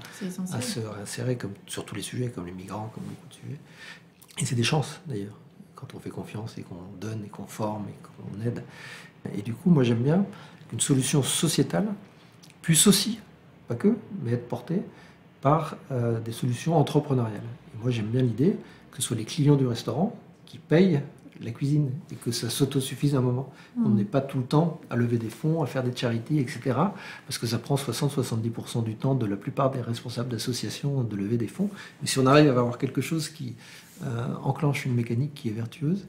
à se réinsérer sur tous les sujets, comme les migrants, comme beaucoup de sujets. Et c'est des chances, d'ailleurs, quand on fait confiance et qu'on donne et qu'on forme et qu'on aide. Et du coup, moi j'aime bien qu'une solution sociétale puisse aussi, pas que, mais être portée par des solutions entrepreneuriales. Et moi j'aime bien l'idée que ce soit les clients du restaurant qui payent la cuisine et que ça s'autosuffise à un moment. On n'est pas tout le temps à lever des fonds, à faire des charities, etc. Parce que ça prend 60-70% du temps de la plupart des responsables d'associations de lever des fonds. Mais si on arrive à avoir quelque chose qui enclenche une mécanique qui est vertueuse,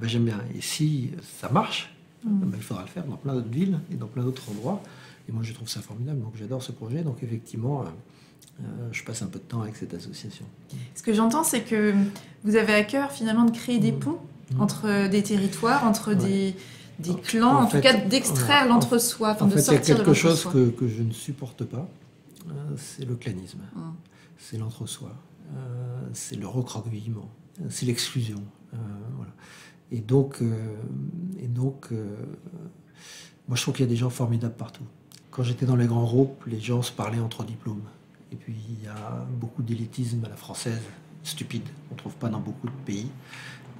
j'aime bien. Et si ça marche, il faudra le faire dans plein d'autres villes et dans plein d'autres endroits. Et moi je trouve ça formidable, donc j'adore ce projet. Donc effectivement... je passe un peu de temps avec cette association. Ce que j'entends, c'est que vous avez à cœur finalement de créer des ponts entre des territoires, entre des clans, en tout cas d'extraire l'entre-soi, de sortir de l'entre-soi. Il y a quelque chose que je ne supporte pas, c'est le clanisme, c'est l'entre-soi, c'est le recroquevillement, c'est l'exclusion. Voilà. Et donc moi je trouve qu'il y a des gens formidables partout. Quand j'étais dans les grands groupes, les gens se parlaient entre diplômes. Et puis il y a beaucoup d'élitisme à la française, stupide, qu'on ne trouve pas dans beaucoup de pays,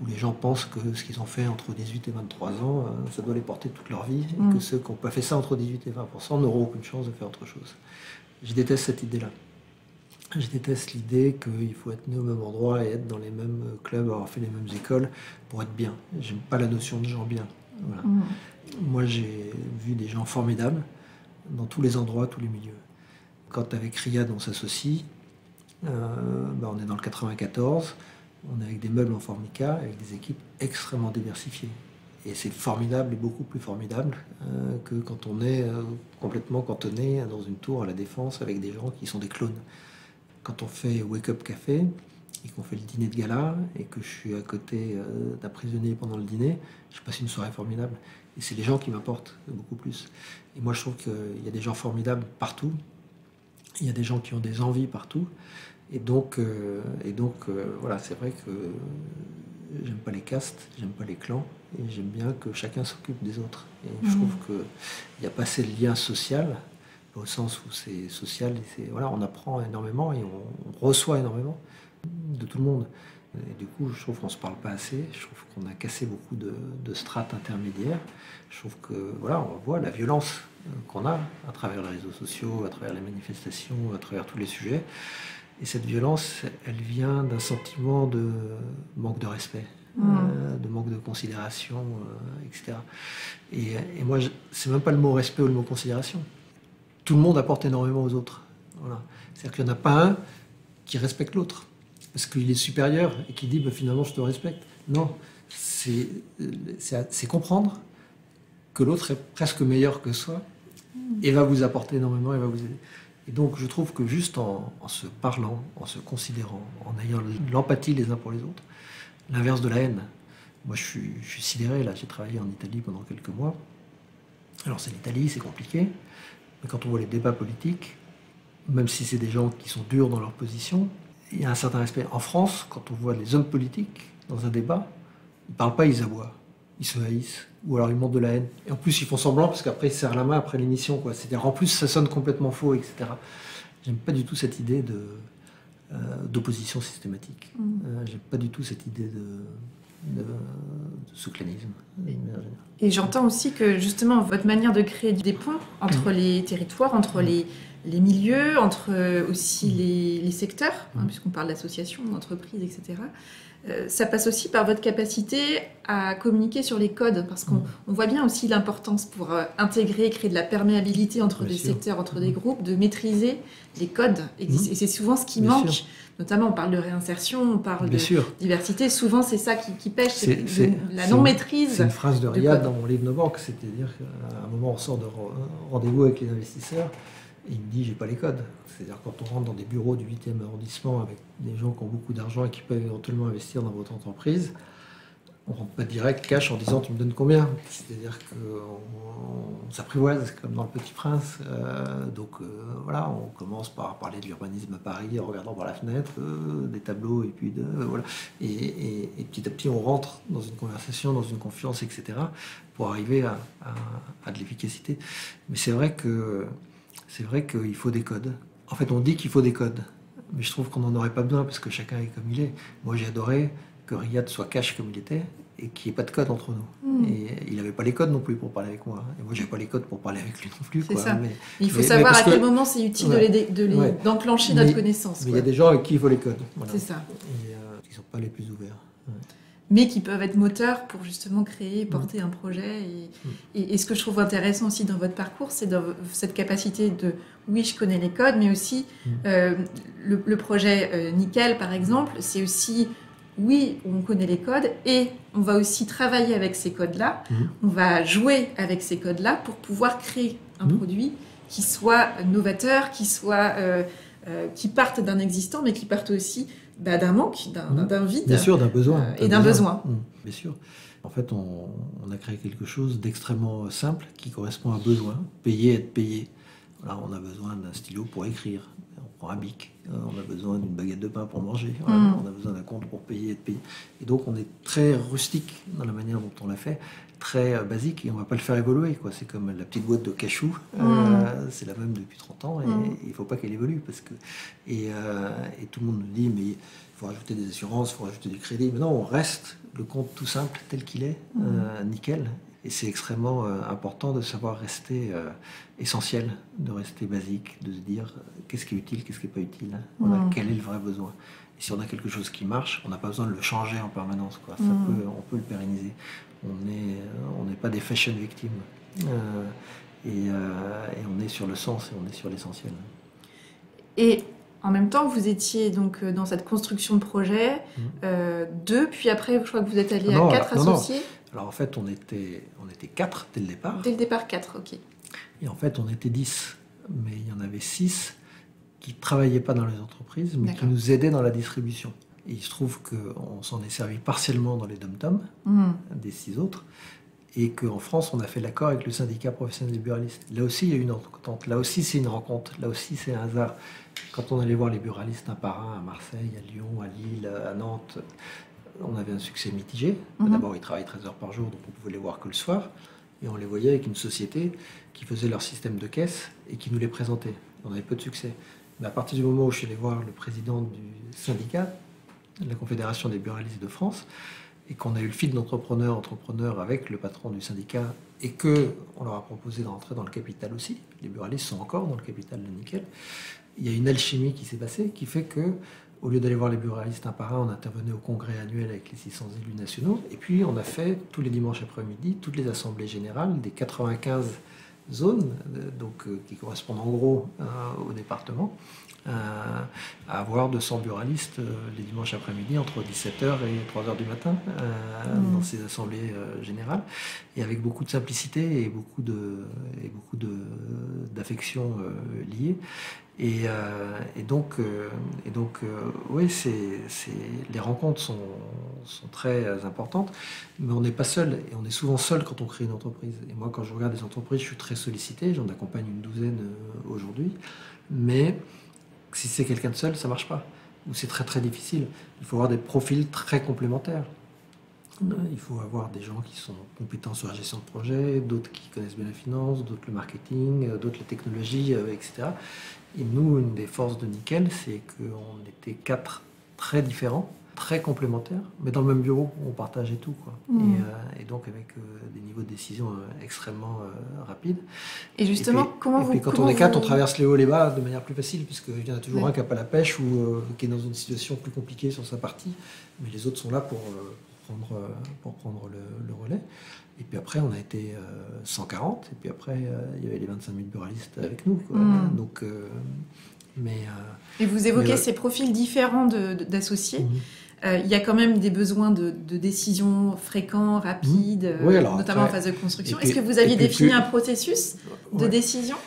où les gens pensent que ce qu'ils ont fait entre 18 et 23 ans, ça doit les porter toute leur vie, et que ceux qui n'ont pas fait ça entre 18 et 20% n'auront aucune chance de faire autre chose. Je déteste cette idée-là. Je déteste l'idée qu'il faut être né au même endroit et être dans les mêmes clubs, avoir fait les mêmes écoles pour être bien. J'aime pas la notion de gens bien. Voilà. Moi j'ai vu des gens formidables dans tous les endroits, tous les milieux. Quand avec Riyad on s'associe, on est dans le 94, on est avec des meubles en formica, avec des équipes extrêmement diversifiées. Et c'est formidable et beaucoup plus formidable que quand on est complètement cantonné dans une tour à la Défense avec des gens qui sont des clones. Quand on fait Wake Up Café et qu'on fait le dîner de gala et que je suis à côté d'un prisonnier pendant le dîner, je passe une soirée formidable. Et c'est les gens qui m'apportent beaucoup plus. Et moi je trouve qu'il y a des gens formidables partout. Il y a des gens qui ont des envies partout. Et donc voilà, c'est vrai que j'aime pas les castes, j'aime pas les clans, et j'aime bien que chacun s'occupe des autres. Et je trouve qu'il n'y a pas assez de lien social, au sens où c'est social, et voilà, on apprend énormément et on reçoit énormément de tout le monde. Et du coup, je trouve qu'on ne se parle pas assez, je trouve qu'on a cassé beaucoup de strates intermédiaires. Je trouve que, voilà, on voit la violence qu'on a à travers les réseaux sociaux, à travers les manifestations, à travers tous les sujets. Et cette violence, elle vient d'un sentiment de manque de respect, de manque de considération, etc. Et moi, c'est même pas le mot respect ou le mot considération. Tout le monde apporte énormément aux autres. Voilà. C'est-à-dire qu'il n'y en a pas un qui respecte l'autre, parce qu'il est supérieur et qui dit finalement je te respecte. Non, c'est comprendre que l'autre est presque meilleur que soi et va vous apporter énormément et va vous aider. Et donc je trouve que juste en se parlant, en se considérant, en ayant l'empathie les uns pour les autres, l'inverse de la haine. Moi je suis sidéré, là j'ai travaillé en Italie pendant quelques mois. Alors c'est l'Italie, c'est compliqué, mais quand on voit les débats politiques, même si c'est des gens qui sont durs dans leur position, il y a un certain respect. En France, quand on voit les hommes politiques dans un débat, ils ne parlent pas, ils aboient. Ils se haïssent, ou alors ils montrent de la haine. Et en plus, ils font semblant, parce qu'après, ils se serrent la main après l'émission. C'est-à-dire, en plus, ça sonne complètement faux, etc. J'aime pas du tout cette idée d'opposition systématique. J'aime pas du tout cette idée de ce clanisme. Et j'entends aussi que justement votre manière de créer des ponts entre les territoires, entre les milieux, entre aussi les secteurs, puisqu'on parle d'associations, d'entreprises, etc. Ça passe aussi par votre capacité à communiquer sur les codes, parce qu'on voit bien aussi l'importance pour intégrer, créer de la perméabilité entre des secteurs, entre des groupes, de maîtriser les codes. Et c'est souvent ce qui manque. Notamment, on parle de réinsertion, on parle de diversité. Souvent, c'est ça qui pêche, c'est la non-maîtrise. C'est une phrase de Riyad dans mon livre No Bank, c'est-à-dire qu'à un moment, on sort de rendez-vous avec les investisseurs et il me dit « j'ai pas les codes ». C'est-à-dire quand on rentre dans des bureaux du 8e arrondissement avec des gens qui ont beaucoup d'argent et qui peuvent éventuellement investir dans votre entreprise, on ne rentre pas direct cash en disant « tu me donnes combien ?» C'est-à-dire qu'on s'apprivoise comme dans Le Petit Prince. Voilà, on commence par parler de l'urbanisme à Paris en regardant par la fenêtre, des tableaux et puis voilà. Et petit à petit on rentre dans une conversation, dans une confiance, etc. pour arriver à de l'efficacité. Mais c'est vrai qu'il faut des codes. En fait, on dit qu'il faut des codes, mais je trouve qu'on n'en aurait pas besoin parce que chacun est comme il est. Moi, j'ai adoré que Riyad soit cash comme il était et qu'il n'y ait pas de code entre nous. Et il n'avait pas les codes non plus pour parler avec moi. Et moi, je n'avais pas les codes pour parler avec lui non plus. C'est ça. Il faut savoir à quel moment c'est utile d'enclencher notre connaissance. Mais il y a des gens avec qui il faut les codes. Voilà. C'est ça. Et qui ne sont pas les plus ouverts. Mais qui peuvent être moteurs pour justement créer, porter un projet. Et ce que je trouve intéressant aussi dans votre parcours, c'est dans cette capacité de, oui, je connais les codes, mais aussi le projet Nickel, par exemple, c'est aussi, oui, on connaît les codes et on va aussi travailler avec ces codes-là, on va jouer avec ces codes-là pour pouvoir créer un produit qui soit novateur, qui parte d'un existant, mais qui parte aussi d'un manque, d'un vide. Bien sûr, d'un besoin. Et d'un besoin. Bien sûr. En fait, on a créé quelque chose d'extrêmement simple qui correspond à un besoin. Payer, être payé. Voilà, on a besoin d'un stylo pour écrire. On prend un bic. On a besoin d'une baguette de pain pour manger. Voilà, on a besoin d'un compte pour payer, être payé. Et donc, on est très rustique dans la manière dont on l'a fait. Très basique et on ne va pas le faire évoluer, quoi. C'est comme la petite boîte de cachou, c'est la même depuis 30 ans et il ne faut pas qu'elle évolue parce que et tout le monde nous dit mais il faut rajouter des assurances, il faut rajouter du crédit, mais non, on reste le compte tout simple tel qu'il est, nickel, et c'est extrêmement important de savoir rester essentiel, de rester basique, de se dire qu'est-ce qui est utile, qu'est-ce qui n'est pas utile, voilà, quel est le vrai besoin. Et si on a quelque chose qui marche, on n'a pas besoin de le changer en permanence, quoi. On peut le pérenniser. On n'est pas des fashion victimes. Et on est sur le sens et on est sur l'essentiel. Et en même temps, vous étiez donc dans cette construction de projet, deux, puis après, je crois que vous êtes allé à 4 associés. Non. Alors en fait, on était 4 dès le départ. Dès le départ, 4, ok. Et en fait, on était 10, mais il y en avait 6 qui ne travaillaient pas dans les entreprises, mais qui nous aidaient dans la distribution. Et il se trouve qu'on s'en est servi partiellement dans les dom-toms, des 6 autres, et qu'en France, on a fait l'accord avec le syndicat professionnel des buralistes. Là aussi, il y a eu une entente. Là aussi, c'est une rencontre. Là aussi, c'est un hasard. Quand on allait voir les buralistes un par un à Marseille, à Lyon, à Lille, à Nantes, on avait un succès mitigé. D'abord, ils travaillaient 13 heures par jour, donc on pouvait les voir que le soir. Et on les voyait avec une société qui faisait leur système de caisse et qui nous les présentait. On avait peu de succès. Mais à partir du moment où je suis allé voir le président du syndicat, de la Confédération des buralistes de France, et qu'on a eu le fil d'entrepreneur avec le patron du syndicat, et qu'on leur a proposé de rentrer dans le capital aussi, les buralistes sont encore dans le capital de Nickel, il y a une alchimie qui s'est passée, qui fait que, au lieu d'aller voir les buralistes un par un, on intervenait au congrès annuel avec les 600 élus nationaux, et puis on a fait tous les dimanches après-midi, toutes les assemblées générales des 95 zones, qui correspondent en gros au département, à avoir 200 buralistes les dimanches après-midi entre 17h et 3h du matin dans ces assemblées générales, et avec beaucoup de simplicité et beaucoup d'affection liée. Et donc, oui, les rencontres sont très importantes, mais on n'est pas seul, et on est souvent seul quand on crée une entreprise. Et moi, quand je regarde les entreprises, je suis très sollicité, j'en accompagne une douzaine aujourd'hui, mais si c'est quelqu'un de seul, ça ne marche pas, ou c'est très très difficile. Il faut avoir des profils très complémentaires. Il faut avoir des gens qui sont compétents sur la gestion de projet, d'autres qui connaissent bien la finance, d'autres le marketing, d'autres la technologie, etc. Et nous, une des forces de Nickel, c'est qu'on était 4 très différents, très complémentaires, mais dans le même bureau, on partageait tout, quoi. Et donc avec des niveaux de décision extrêmement rapides. Et justement, quand on est quatre, on traverse les hauts et les bas de manière plus facile, puisqu'il y en a toujours un qui n'a pas la pêche ou qui est dans une situation plus compliquée sur sa partie, mais les autres sont là pour prendre le relais. Et puis après, on a été 140, et puis après, il y avait les 25 000 buralistes avec nous, quoi. Donc, et vous évoquez ces profils différents d'associés. Il y a quand même des besoins de décisions fréquents, rapides, notamment en phase de construction. Est-ce que vous aviez défini un processus de décision ?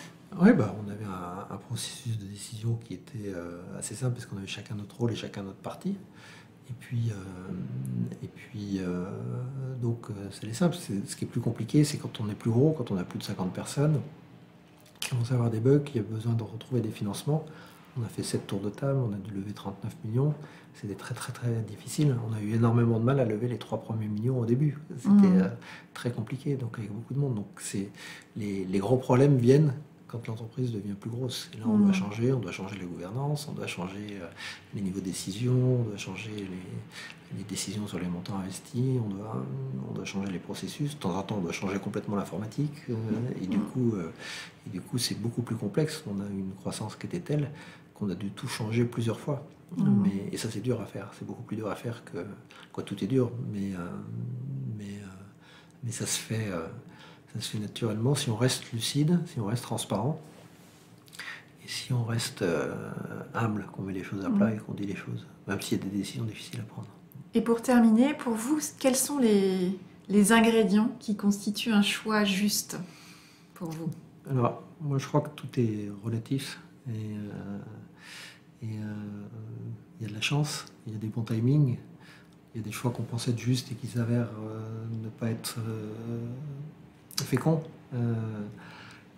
Oui, on avait un processus de décision qui était assez simple, parce qu'on avait chacun notre rôle et chacun notre partie. Et puis donc, c'est simple. Ce qui est plus compliqué, c'est quand on est plus gros, quand on a plus de 50 personnes, qui commence à avoir des bugs, il y a besoin de retrouver des financements. On a fait 7 tours de table, on a dû lever 39 millions. C'était très, très, très difficile. On a eu énormément de mal à lever les 3 premiers millions au début. C'était très compliqué, donc avec beaucoup de monde. Donc, les gros problèmes viennent quand l'entreprise devient plus grosse. Et là, on doit changer les gouvernances, on doit changer les niveaux de décision, on doit changer les décisions sur les montants investis, on doit changer les processus. De temps en temps, on doit changer complètement l'informatique. Et du coup, c'est beaucoup plus complexe. On a une croissance qui était telle qu'on a dû tout changer plusieurs fois. Et ça, c'est dur à faire. C'est beaucoup plus dur à faire que... tout est dur, mais ça se fait... Ça se fait naturellement si on reste lucide, si on reste transparent et si on reste humble, qu'on met les choses à plat et qu'on dit les choses, même s'il y a des décisions difficiles à prendre. Et pour terminer, pour vous, quels sont les ingrédients qui constituent un choix juste pour vous ? Alors, moi je crois que tout est relatif et il y a de la chance, il y a des bons timings, il y a des choix qu'on pense être justes et qui s'avèrent ne pas être... fécond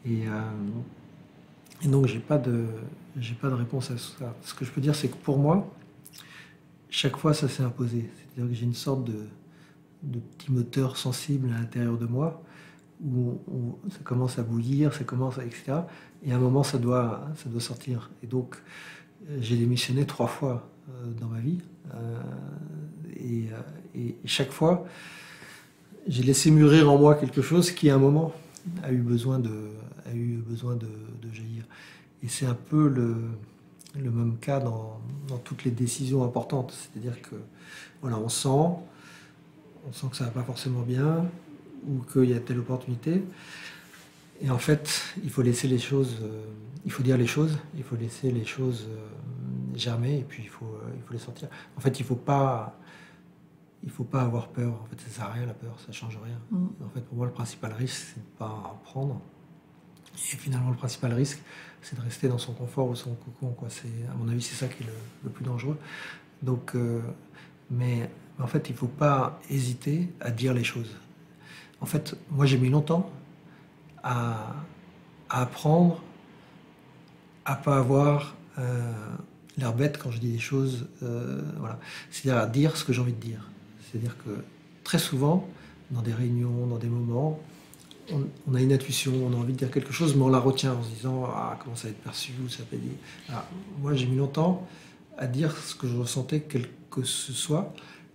et donc j'ai pas de réponse à ça. Ce que je peux dire, c'est que pour moi, chaque fois ça s'est imposé. C'est-à-dire que j'ai une sorte de petit moteur sensible à l'intérieur de moi où ça commence à bouillir, etc. Et à un moment ça doit sortir. Et donc j'ai démissionné 3 fois dans ma vie et chaque fois j'ai laissé mûrir en moi quelque chose qui, à un moment, a eu besoin de jaillir. Et c'est un peu le même cas dans toutes les décisions importantes. C'est-à-dire que, voilà, on sent que ça va pas forcément bien, ou qu'il y a telle opportunité. Et en fait, il faut laisser les choses, il faut dire les choses, il faut laisser les choses germer, et puis il faut les sortir. En fait, il faut pas avoir peur. En fait, ça sert à rien la peur, ça change rien. En fait, pour moi, le principal risque, c'est de ne pas en prendre. Et finalement, le principal risque, c'est de rester dans son confort ou son cocon, quoi. À mon avis, c'est ça qui est le plus dangereux. Donc, mais en fait, il ne faut pas hésiter à dire les choses. En fait, moi, j'ai mis longtemps à apprendre à ne pas avoir l'air bête quand je dis des choses. Voilà. C'est-à-dire à dire ce que j'ai envie de dire. C'est-à-dire que très souvent, dans des réunions, dans des moments, on a une intuition, on a envie de dire quelque chose, mais on la retient en se disant « Ah, comment ça va être perçu ?» ou ça peut être... Alors, moi, j'ai mis longtemps à dire ce que je ressentais, quel que ce soit,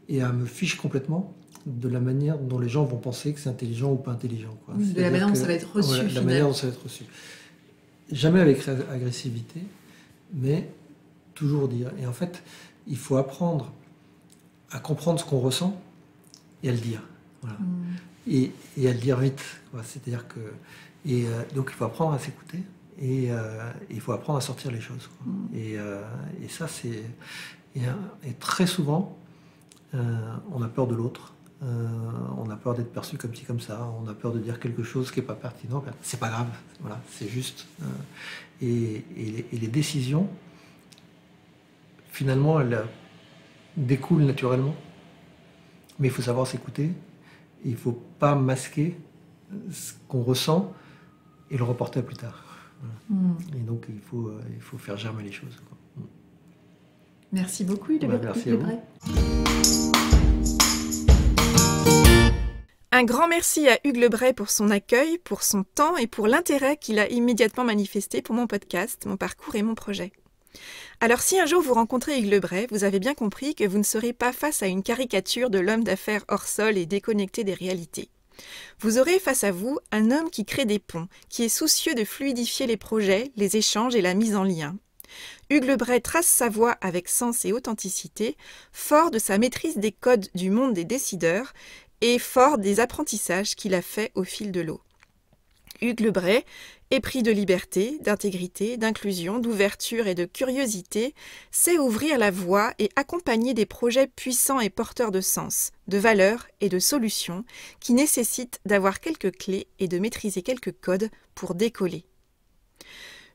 et à me fiche complètement de la manière dont les gens vont penser que c'est intelligent ou pas intelligent, quoi. De la manière dont ça va être reçu. Voilà, la manière dont ça va être reçu. Jamais avec agressivité, mais toujours dire. Et en fait, il faut apprendre à comprendre ce qu'on ressent et à le dire. Voilà. Et à le dire vite. Voilà. C'est-à-dire que... donc il faut apprendre à s'écouter et il faut apprendre à sortir les choses, quoi. Et ça, c'est... Et très souvent, on a peur de l'autre. On a peur d'être perçu comme ci, comme ça. On a peur de dire quelque chose qui n'est pas pertinent. C'est pas grave. Voilà, c'est juste. Et les décisions, finalement, elles découlent naturellement. Mais il faut savoir s'écouter. Il ne faut pas masquer ce qu'on ressent et le reporter à plus tard. Voilà. Et donc, il faut faire germer les choses, quoi. Merci beaucoup, Hugues Lebray. Un grand merci à Hugues Lebray pour son accueil, pour son temps et pour l'intérêt qu'il a immédiatement manifesté pour mon podcast, mon parcours et mon projet. Alors si un jour vous rencontrez Hugues Lebray, vous avez bien compris que vous ne serez pas face à une caricature de l'homme d'affaires hors sol et déconnecté des réalités. Vous aurez face à vous un homme qui crée des ponts, qui est soucieux de fluidifier les projets, les échanges et la mise en lien. Hugues Lebray trace sa voie avec sens et authenticité, fort de sa maîtrise des codes du monde des décideurs et fort des apprentissages qu'il a faits au fil de l'eau. Hugues Lebray, épris de liberté, d'intégrité, d'inclusion, d'ouverture et de curiosité, sait ouvrir la voie et accompagner des projets puissants et porteurs de sens, de valeurs et de solutions qui nécessitent d'avoir quelques clés et de maîtriser quelques codes pour décoller.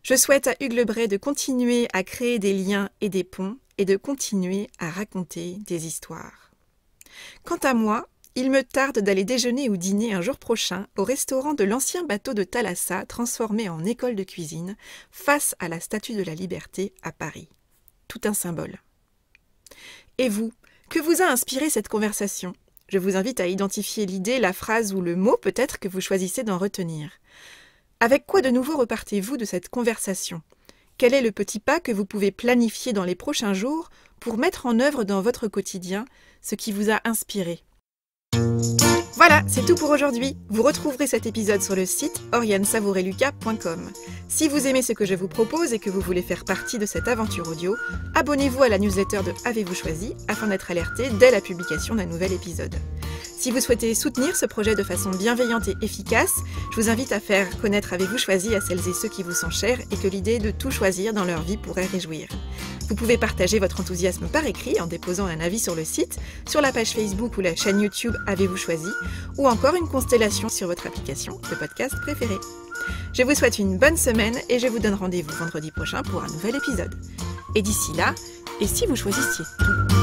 Je souhaite à Hugues Lebray de continuer à créer des liens et des ponts et de continuer à raconter des histoires. Quant à moi, il me tarde d'aller déjeuner ou dîner un jour prochain au restaurant de l'ancien bateau de Thalassa transformé en école de cuisine face à la Statue de la Liberté à Paris. Tout un symbole. Et vous, que vous a inspiré cette conversation ? Je vous invite à identifier l'idée, la phrase ou le mot peut-être que vous choisissez d'en retenir. Avec quoi de nouveau repartez-vous de cette conversation ? Quel est le petit pas que vous pouvez planifier dans les prochains jours pour mettre en œuvre dans votre quotidien ce qui vous a inspiré ? Voilà, c'est tout pour aujourd'hui. Vous retrouverez cet épisode sur le site oriansavoureluca.com. Si vous aimez ce que je vous propose et que vous voulez faire partie de cette aventure audio, abonnez-vous à la newsletter de Avez-vous choisi afin d'être alerté dès la publication d'un nouvel épisode. Si vous souhaitez soutenir ce projet de façon bienveillante et efficace, je vous invite à faire connaître Avez-vous choisi à celles et ceux qui vous sont chers et que l'idée de tout choisir dans leur vie pourrait réjouir. Vous pouvez partager votre enthousiasme par écrit en déposant un avis sur le site, sur la page Facebook ou la chaîne YouTube Avez-vous choisi, ou encore une constellation sur votre application de podcast préférée. Je vous souhaite une bonne semaine et je vous donne rendez-vous vendredi prochain pour un nouvel épisode. Et d'ici là, et si vous choisissiez tout ?